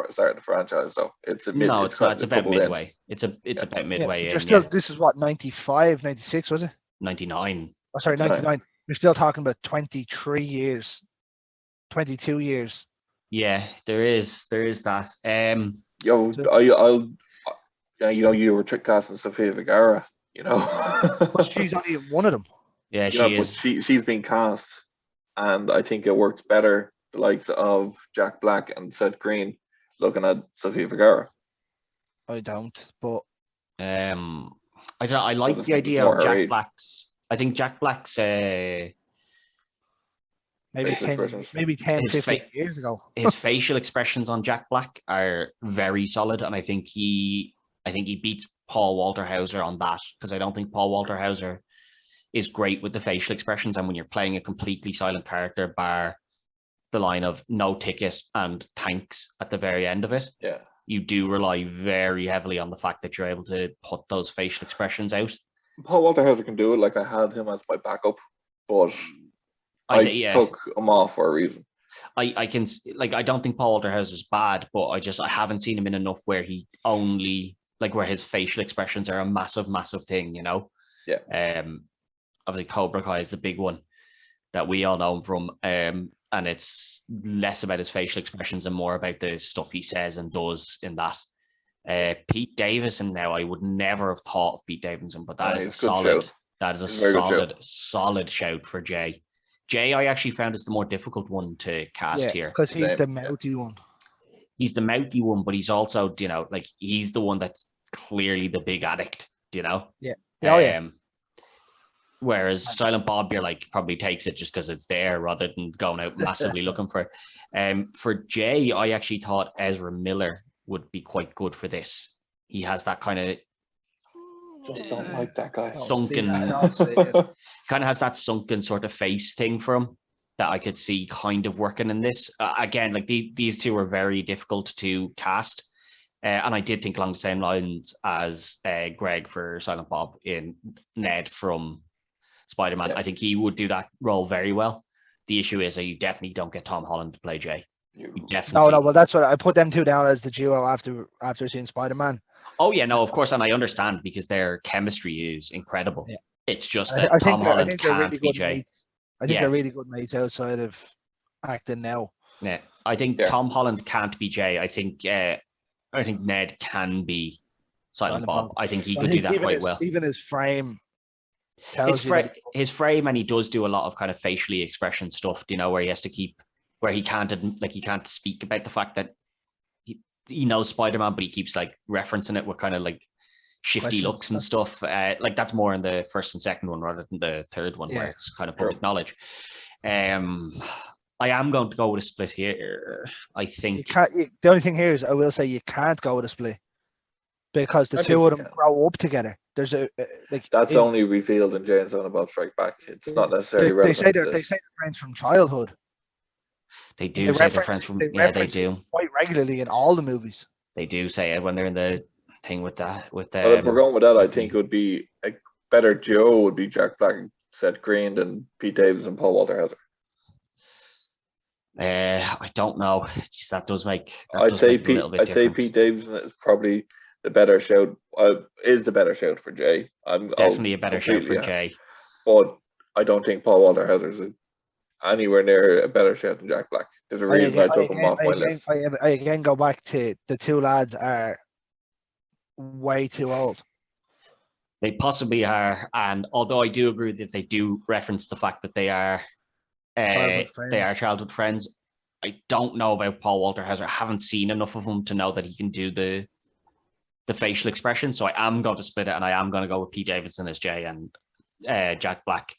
franchise, though. It's a mid. No, it's not. It's about midway. It's about midway. You're still. This is what 95, 96, was it? 99. Oh, sorry, 99. We're still talking about 23 years, 22 years. Yeah, there is that. You were trick casting Sofia Vergara. But she's only one of them. Yeah, she is. But she's been cast, and I think it works better. The likes of Jack Black and Seth Green looking at Sofia Vergara. I don't, but I like the idea of Jack Black's. I think Jack Black's maybe 10, 15 years ago. His facial expressions on Jack Black are very solid, and I think he beats Paul Walter Hauser on that, because I don't think Paul Walter Hauser is great with the facial expressions, and when you're playing a completely silent character, bar the line of no ticket and thanks at the very end of it, you do rely very heavily on the fact that you're able to put those facial expressions out. Paul Walter Hauser can do it. Like, I had him as my backup, but I took him off for a reason. I can, like, I don't think Paul Walter Hauser is bad, but I haven't seen him in enough where he only, like, where his facial expressions are a massive thing, Yeah. Obviously Cobra Kai is the big one that we all know him from, and it's less about his facial expressions and more about the stuff he says and does in that. Pete Davidson, now I would never have thought of Pete Davidson, but that is a solid. That is a It's a very good solid shout for Jay. Jay, I actually found is the more difficult one to cast here. because he's Same, the mouthy one. He's the mouthy one, but he's also, like he's the one that's clearly the big addict, Yeah. Oh, yeah. Whereas Silent Bob, you're like, probably takes it just because it's there rather than going out massively looking for it. For Jay, I actually thought Ezra Miller would be quite good for this. He has that kind of Just don't like that guy. sunken, kind of has that sunken sort of face thing for him that I could see kind of working in this. Again, like these two are very difficult to cast. And I did think along the same lines as Greg for Silent Bob in Ned from Spider-Man. Yeah. I think he would do that role very well. The issue is that you definitely don't get Tom Holland to play Jay. You definitely... No. Well, that's what I put them two down as the duo after seeing Spider-Man. Oh yeah, no, of course, and I understand because their chemistry is incredible. Yeah. It's just that Tom Holland can't be Jay. I think they're really good mates outside of acting now. Yeah, I think Tom Holland can't be Jay. I think Ned can be Silent Bob. I think he could do that quite well. Even his frame. His frame, and he does do a lot of kind of facially expression stuff, where he has to keep, where he can't speak about the fact that he knows Spider-Man, but he keeps like referencing it with kind of like shifty looks and stuff. Like that's more in the first and second one rather than the third one, where it's kind of public knowledge. I am going to go with a split here. I think the only thing here is I will say you can't go with a split because the two of them grow up together. There's that's only revealed in Jay and Silent Bob Strike Back. It's not necessarily relevant. They say they're friends from childhood. They do say they're friends from they do quite regularly in all the movies. They do say it when they're in the thing with that. Well, if we're going with that, I think it would be a better duo would be Jack Black and Seth Green than Pete Davidson and Paul Walter Hauser. I don't know. Jeez, that does make. I'd say Pete Davidson is probably the better shout. Is the better shout for Jay. I'm definitely a better shout for Jay. But I don't think Paul Walter Hauser is anywhere near a better shout than Jack Black. There's a reason I took him off my list. I again go back to the two lads are way too old. They possibly are, and although I do agree that they do reference the fact that they are childhood friends, I don't know about Paul Walter Hauser. I haven't seen enough of him to know that he can do the facial expression. So I am going to split it, and I am going to go with Pete Davidson as Jay and Jack Black.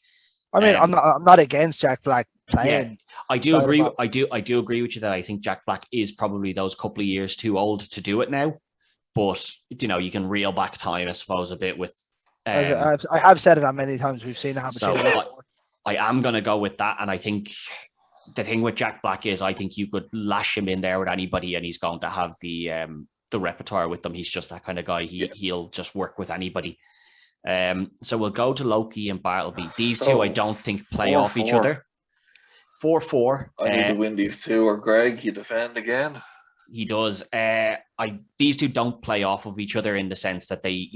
I mean, I'm not against Jack Black playing. Yeah, I do agree. I do agree with you that I think Jack Black is probably those couple of years too old to do it now. But you can reel back time, I suppose, a bit with. I have said it on many times. We've seen it happen. So I am going to go with that, and I think the thing with Jack Black is I think you could lash him in there with anybody, and he's going to have the repertoire with them. He's just that kind of guy. He'll just work with anybody. So we'll go to Loki and Bartleby. These two I don't think play off each other. 4-4. I need to win these two, or Greg, you defend again. He does. These two don't play off of each other in the sense that they,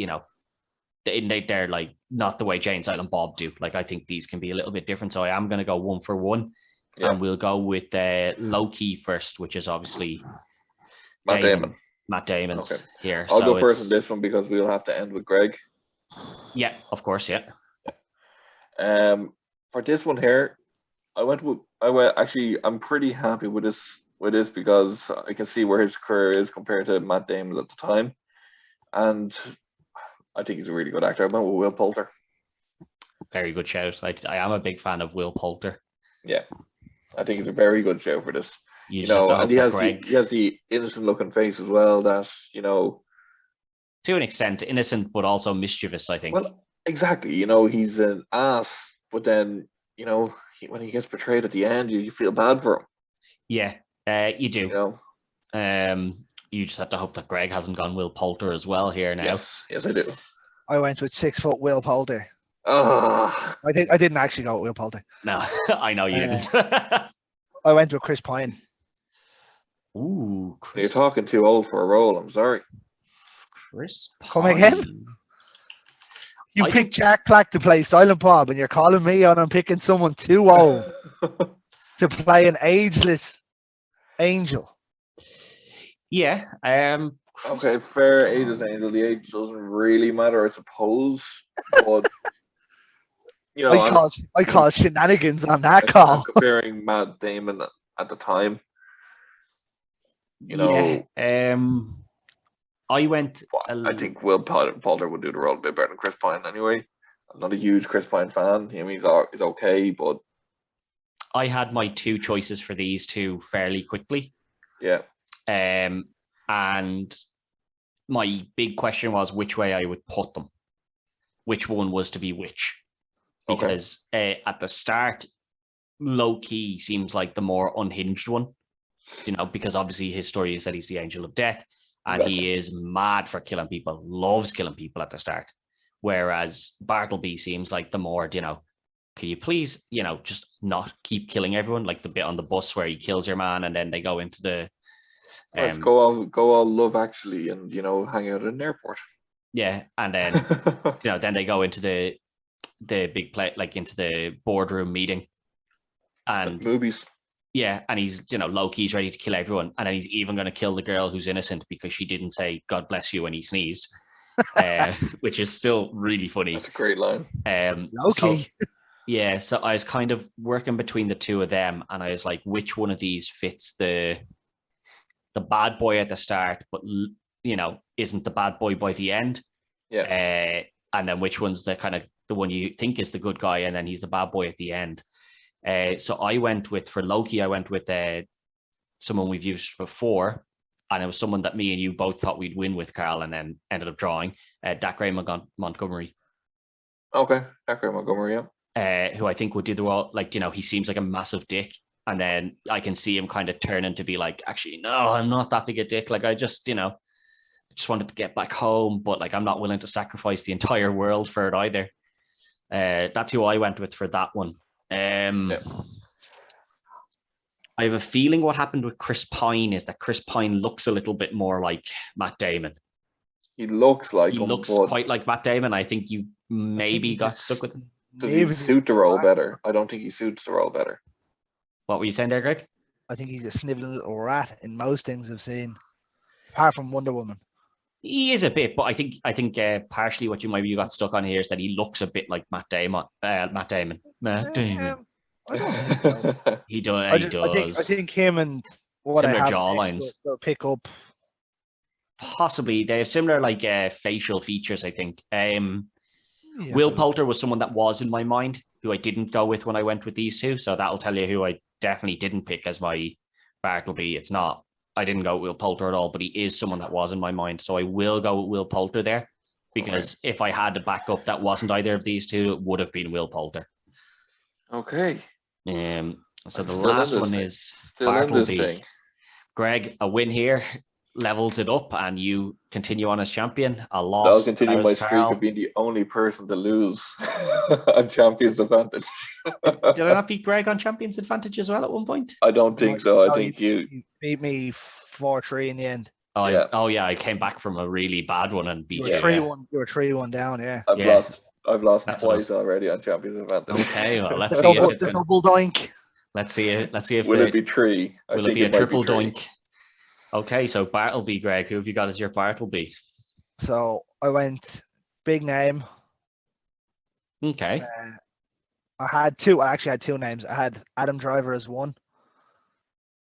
they're like not the way Jay and Silent Bob do. Like I think these can be a little bit different. So I am going to go 1 for 1, and we'll go with Loki first, which is obviously Matt Damon's here. I'll go first in this one because we'll have to end with Greg. Yeah, of course, yeah. For this one here, I'm pretty happy with this because I can see where his career is compared to Matt Damon at the time, and I think he's a really good actor. I went with Will Poulter. Very good shout. I am a big fan of Will Poulter. Yeah, I think he's a very good show for this. And he has the innocent looking face as well. That to an extent, innocent but also mischievous, I think. Well, exactly. He's an ass, but then when he gets betrayed at the end, you feel bad for him. Yeah, you do. You just have to hope that Greg hasn't gone Will Poulter as well here now. Yes, I do. I went with 6 foot Will Poulter. I didn't actually go with Will Poulter. No, I know you didn't. I went with Chris Pine. Ooh, Chris. You're talking too old for a role. I'm sorry. Chris Pine. Come again? You picked Jack Black to play Silent Bob, and you're calling me on I'm picking someone too old to play an ageless angel. Yeah. Okay, fair. Ageless angel. The age doesn't really matter, I suppose. But you know, I call shenanigans on that I'm call. comparing Matt Damon at the time. You know, I went. I think Will Poulter would do the role a bit better than Chris Pine anyway. I'm not a huge Chris Pine fan. I mean, he's okay, but I had my two choices for these two fairly quickly. yeah. And my big question was which way I would put them. Which one was to be which? Because at the start, low-key seems like the more unhinged one, you know, because obviously his story is that he's the angel of death and he is mad for killing people, loves killing people at the start. Whereas Bartleby seems like the more, you know, can you please, you know, just not keep killing everyone, like the bit on the bus where he kills your man and then they go into the Let's go all Love Actually and, you know, hang out in an airport. Yeah, and then you know, then they go into the big play, like into the boardroom meeting, and movies. Yeah, and he's, you know, low-key's ready to kill everyone, and then he's even going to kill the girl who's innocent because she didn't say "God bless you" when he sneezed, which is still really funny. That's a great line. Okay. Yeah, so I was kind of working between the two of them, and I was like, which one of these fits the bad boy at the start, but you know, isn't the bad boy by the end? Yeah. And then which one's the kind of the one you think is the good guy, and then he's the bad boy at the end. So I went with, for Loki, I went with someone we've used before, and it was someone that me and you both thought we'd win with, Carl, and then ended up drawing. Dacre Montgomery. Okay, Dacre Montgomery, yeah. Who I think would do the role, like, you know, he seems like a massive dick, and then I can see him kind of turning to be like, actually, no, I'm not that big a dick. Like, I just, you know, just wanted to get back home, but like, I'm not willing to sacrifice the entire world for it either. That's who I went with for that one. I have a feeling what happened with Chris Pine is that Chris Pine looks a little bit more like Matt Damon. He looks like quite like Matt Damon. I think you maybe got stuck with him. Does he suit the role better? I don't think he suits the role better. What were you saying there, Greg? I think he's a sniveling little rat in most things I've seen, apart from Wonder Woman. He is a bit, but I think partially what you got stuck on here is that he looks a bit like Matt Damon. Matt Damon. I don't think so. He does. I think him and what similar I have jawlines will pick up. Possibly they have similar like facial features. I think. Will Poulter was someone that was in my mind, who I didn't go with when I went with these two. So that'll tell you who I definitely didn't pick as my Bartleby. It's not. I didn't go with Will Poulter at all, but he is someone that was in my mind. So I will go with Will Poulter there, because if I had to back up that wasn't either of these two, it would have been Will Poulter. Okay. So the last one is Bartleby. Greg, a win here levels it up, and you continue on as champion. I'll continue my streak of being the only person to lose on Champions Advantage. Did I not beat Greg on Champions Advantage as well at one point? I don't think so. I think you beat me 4-3 in the end. Oh yeah, I came back from a really bad one and beat you. You were 3-1 down. Yeah. I've lost twice already on Champions Advantage. Okay, well, let's see if it's a double doink. Let's see if will it be 3? Will it be a triple doink? Okay, so Bartleby, Greg, who have you got as your Bartleby? So I went big name. Okay. I actually had two names. I had Adam Driver as one,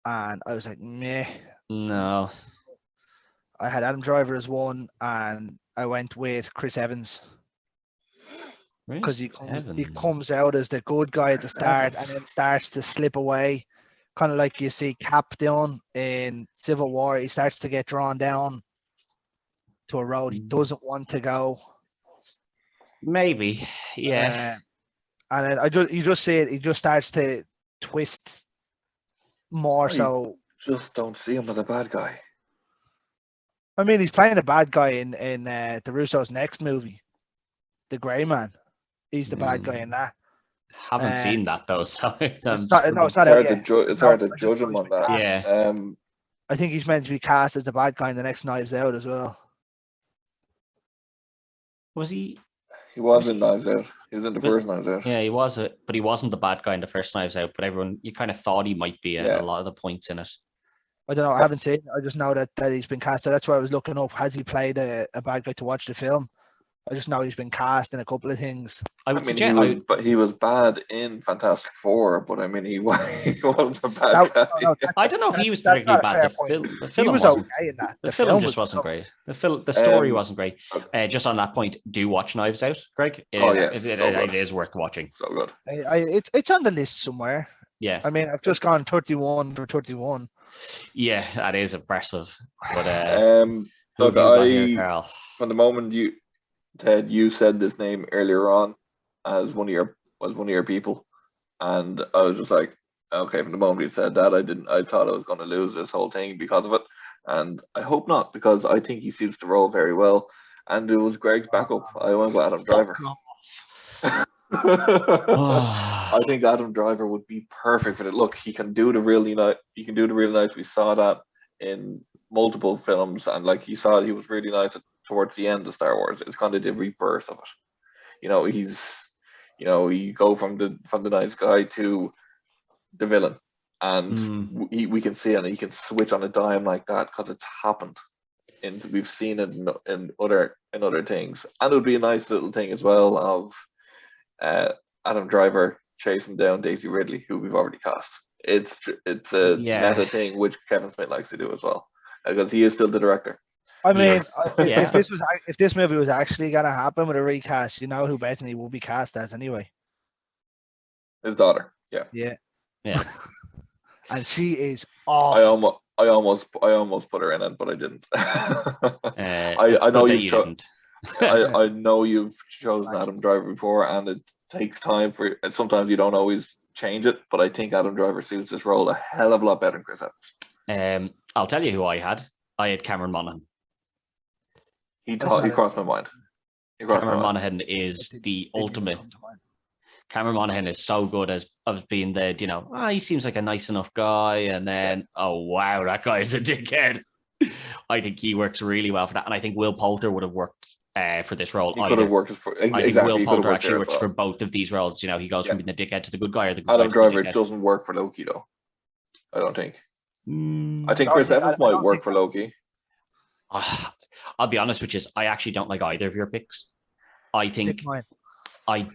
and I was like, meh. No. I had Adam Driver as one, and I went with Chris Evans. Because he comes out as the good guy at the start and then starts to slip away. Kind of like you see Cap doing in Civil War. He starts to get drawn down to a road he doesn't want to go. Maybe, yeah. And then you just see it. He just starts to twist more. So just don't see him as a bad guy. I mean, he's playing a bad guy in the Russo's next movie, The Grey Man. He's the bad guy in that. Haven't seen that though, so it's hard to judge him on that. Yeah. I think he's meant to be cast as the bad guy in the next Knives Out as well. Was he? He was in Knives Out. He was in the first Knives Out. Yeah, he was but he wasn't the bad guy in the first Knives Out. But you kind of thought he might be at a lot of the points in it. I don't know. I haven't seen it. I just know that he's been cast. So that's why I was looking up. Has he played a bad guy to watch the film? I just know he's been cast in a couple of things. I would mean, suggest he was bad in Fantastic Four, but I mean, he wasn't a bad No, guy. no, I don't know if he was that's particularly not a bad. fair The point. film He was wasn't. okay in that. The film just wasn't great. The story wasn't great. Okay. Just on that point, do watch Knives Out, Greg. It is worth watching. So good. It's on the list somewhere. Yeah. I mean, I've just gone 31 for 31. Yeah, that is impressive. But look, Carl? from the moment Ted, you said this name earlier on as one of your people, and I was just like, okay. From the moment you said that, I thought I was going to lose this whole thing because of it, and I hope not, because I think he suits the role very well, and it was Greg's backup. I went with Adam Driver. I think Adam Driver would be perfect for it. Look, he can do the really nice. We saw that in multiple films, and like you saw, he was really nice towards the end of Star Wars. It's kind of the reverse of it. You go from the nice guy to the villain, and we can see it, and he can switch on a dime like that because it's happened. And we've seen it in other things, and it would be a nice little thing as well of Adam Driver chasing down Daisy Ridley, who we've already cast. It's a meta thing which Kevin Smith likes to do as well, because he is still the director. I mean, if this movie was actually gonna happen with a recast, you know who Bethany will be cast as anyway? His daughter. Yeah. And she is awful. I almost put her in it, but I didn't. I know you didn't. I know you've chosen Adam Driver before, and it takes time for. Sometimes you don't always change it, but I think Adam Driver suits this role a hell of a lot better than Chris Evans. I'll tell you who I had. I had Cameron Monaghan. He crossed my mind. Cameron Monaghan is the ultimate. Cameron Monaghan is so good as being he seems like a nice enough guy, and then oh wow, that guy is a dickhead. I think he works really well for that, and I think Will Poulter would have worked for this role. He could have worked for. I think Will Poulter actually works for both of these roles. He goes from being the dickhead to the good guy, or the good Adam guy Driver to the dickhead. doesn't work for Loki though. I don't think. I think Chris Evans might work for Loki. I'll be honest with you, I actually don't like either of your picks. I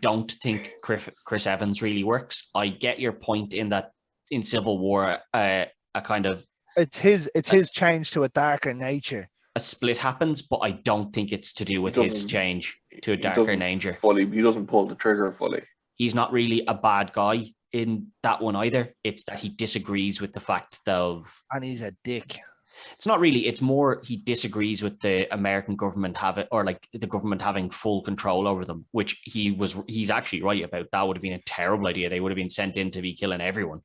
don't think Chris Evans really works. I get your point in that in Civil War, a kind of it's his change to a darker nature. A split happens, but I don't think it's to do with his change to a darker nature. He doesn't pull the trigger fully. He's not really a bad guy in that one either. It's that he disagrees with the fact and he's a dick. It's not really. It's more he disagrees with the American government the government having full control over them, which he's actually right about. That would have been a terrible idea. They would have been sent in to be killing everyone.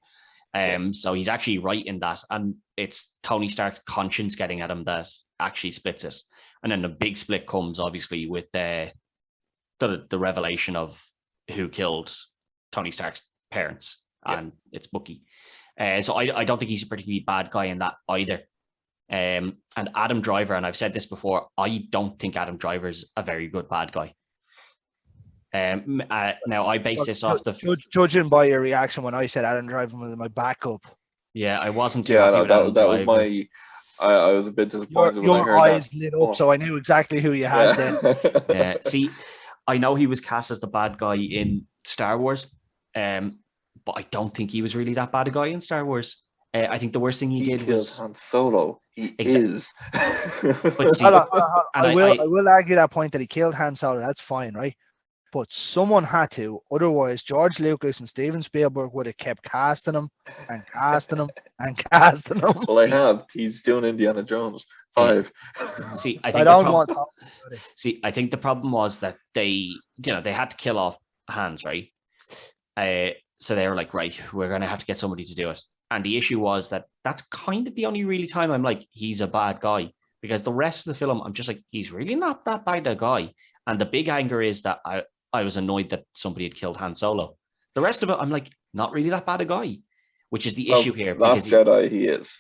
So he's actually right in that, and it's Tony Stark's conscience getting at him that actually splits it. And then the big split comes obviously with the revelation of who killed Tony Stark's parents, and it's Bucky. So I don't think he's a particularly bad guy in that either. And Adam Driver, and I've said this before, I don't think Adam Driver's a very good bad guy. Now I base this off judging by your reaction when I said Adam Driver was my backup. Yeah, I wasn't too happy with Adam Driver. Was I was a bit disappointed when I heard eyes lit up, so I knew exactly who you had then. See, I know he was cast as the bad guy in Star Wars, but I don't think he was really that bad a guy in Star Wars. I think the worst thing he did was Han Solo. He is. But see, I will argue that point that he killed Han Solo. That's fine, right? But someone had to. Otherwise, George Lucas and Steven Spielberg would have kept casting him and casting him and casting him. Well, I have. He's doing Indiana Jones 5. See, I think I think the problem was that they had to kill off Hans, right? So they were like, right, we're going to have to get somebody to do it. And the issue was that that's kind of the only really time I'm like, he's a bad guy. Because the rest of the film, I'm just like, he's really not that bad a guy. And the big anger is that I was annoyed that somebody had killed Han Solo. The rest of it, I'm like, not really that bad a guy. Which is the issue here. Last Jedi, he is.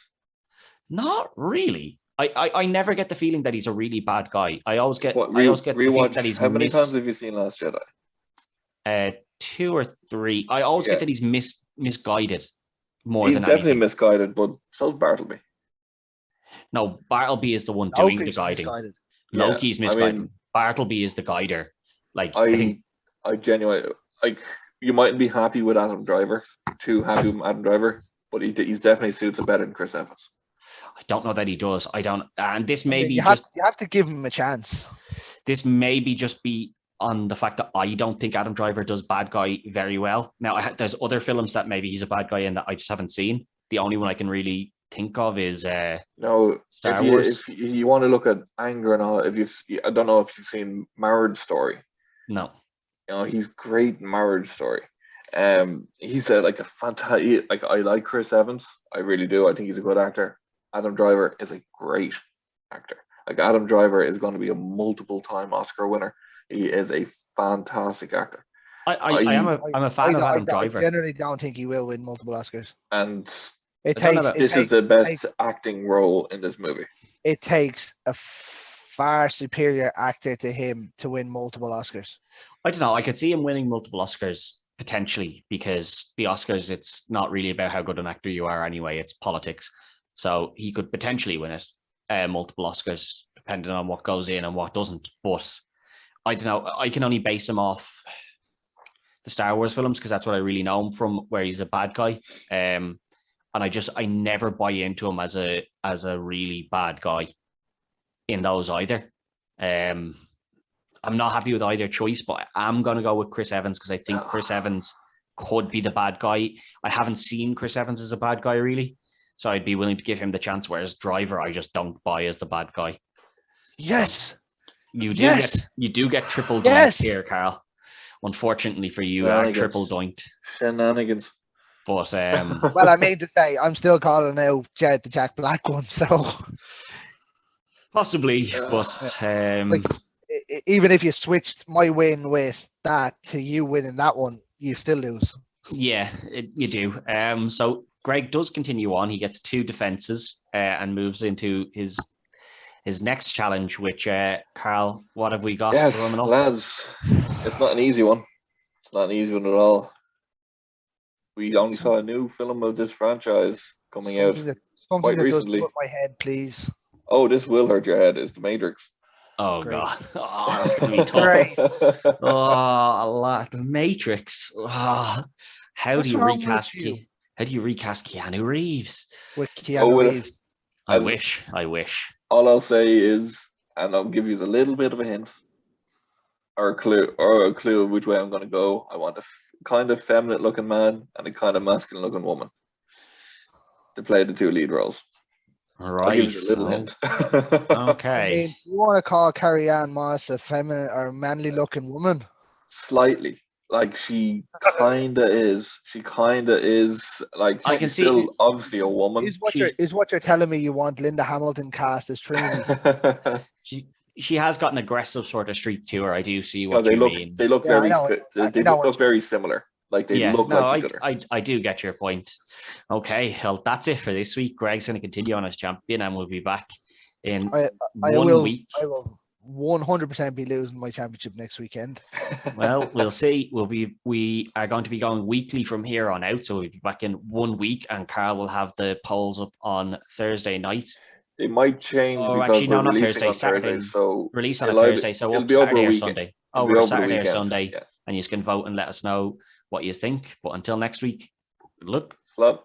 Not really. I never get the feeling that he's a really bad guy. I always get the feeling that he's how many times have you seen Last Jedi? 2 or 3. I always get that he's misguided. He's definitely misguided, but so's Bartleby. No, Bartleby is the one doing the guiding. Loki's misguided. Bartleby is the guider. Like I think I genuinely like. You mightn't be happy with Adam Driver, too happy with Adam Driver, but he's definitely suits it better than Chris Evans. I don't know that he does. I don't, and this may be you have to give him a chance. This may be just be on the fact that I don't think Adam Driver does bad guy very well. Now, there's other films that maybe he's a bad guy in that I just haven't seen. The only one I can really think of is Star Wars. If you want to look at anger and all, I don't know if you've seen Marriage Story. No. You know, he's great in Marriage Story. He's a fantastic. Like I like Chris Evans, I really do. I think he's a good actor. Adam Driver is a great actor. Like Adam Driver is going to be a multiple-time Oscar winner. He is a fantastic actor. I'm a fan of Adam Driver. I generally don't think he will win multiple Oscars. And this is the best acting role in this movie. It takes a far superior actor to him to win multiple Oscars. I don't know. I could see him winning multiple Oscars potentially, because the Oscars, it's not really about how good an actor you are anyway. It's politics. So he could potentially win it, multiple Oscars, depending on what goes in and what doesn't. But I don't know. I can only base him off the Star Wars films because that's what I really know him from, where he's a bad guy. And I never buy into him as a really bad guy in those either. I'm not happy with either choice, but I'm going to go with Chris Evans because I think Chris Evans could be the bad guy. I haven't seen Chris Evans as a bad guy really, so I'd be willing to give him the chance, whereas Driver I just don't buy as the bad guy. Yes. You do get triple doinked here, Carl. Unfortunately for you, are triple doinked. Shenanigans. But well, I mean to say, I'm still calling out the Jack Black one, so possibly, but even if you switched my win with that to you winning that one, you still lose. Yeah, you do. So Greg does continue on. He gets 2 defenses and moves into his next challenge, which Carl, what have we got? Yes, lads, it's not an easy one. It's not an easy one at all. We only saw a new film of this franchise coming out quite recently. Does put my head, please. Oh, this will hurt your head. It's The Matrix. Oh, great. God. Oh, that's going to be tough. The Matrix. Oh, how do you recast Keanu Reeves? With Keanu Reeves. I wish. All I'll say is, and I'll give you the little bit of a hint or a clue of which way I'm going to go. I want a kind of feminine looking man and a kind of masculine looking woman to play the 2 lead roles. All right. I'll give you a little hint. Okay. I mean, you want to call Carrie-Anne Moss a feminine or manly looking woman? Slightly. Like she kind of is. Like I can still see obviously a woman. Is what you're telling me you want Linda Hamilton cast as Trinity? she has got an aggressive sort of streak to her. I do see what you mean. They look very similar. Like they look like each other. I do get your point. Okay, well that's it for this week. Greg's going to continue on as champion, and we'll be back in 1 week. I will 100% be losing my championship next weekend. Well, we'll see. We are going to be going weekly from here on out, so we'll be back in 1 week, and Carl will have the polls up on Thursday night. They might change. Oh, actually, no, not Thursday. Saturday. So release on a Thursday, so up Saturday or Sunday. Over Saturday or Sunday, and you can vote and let us know what you think. But until next week, good luck. Slap.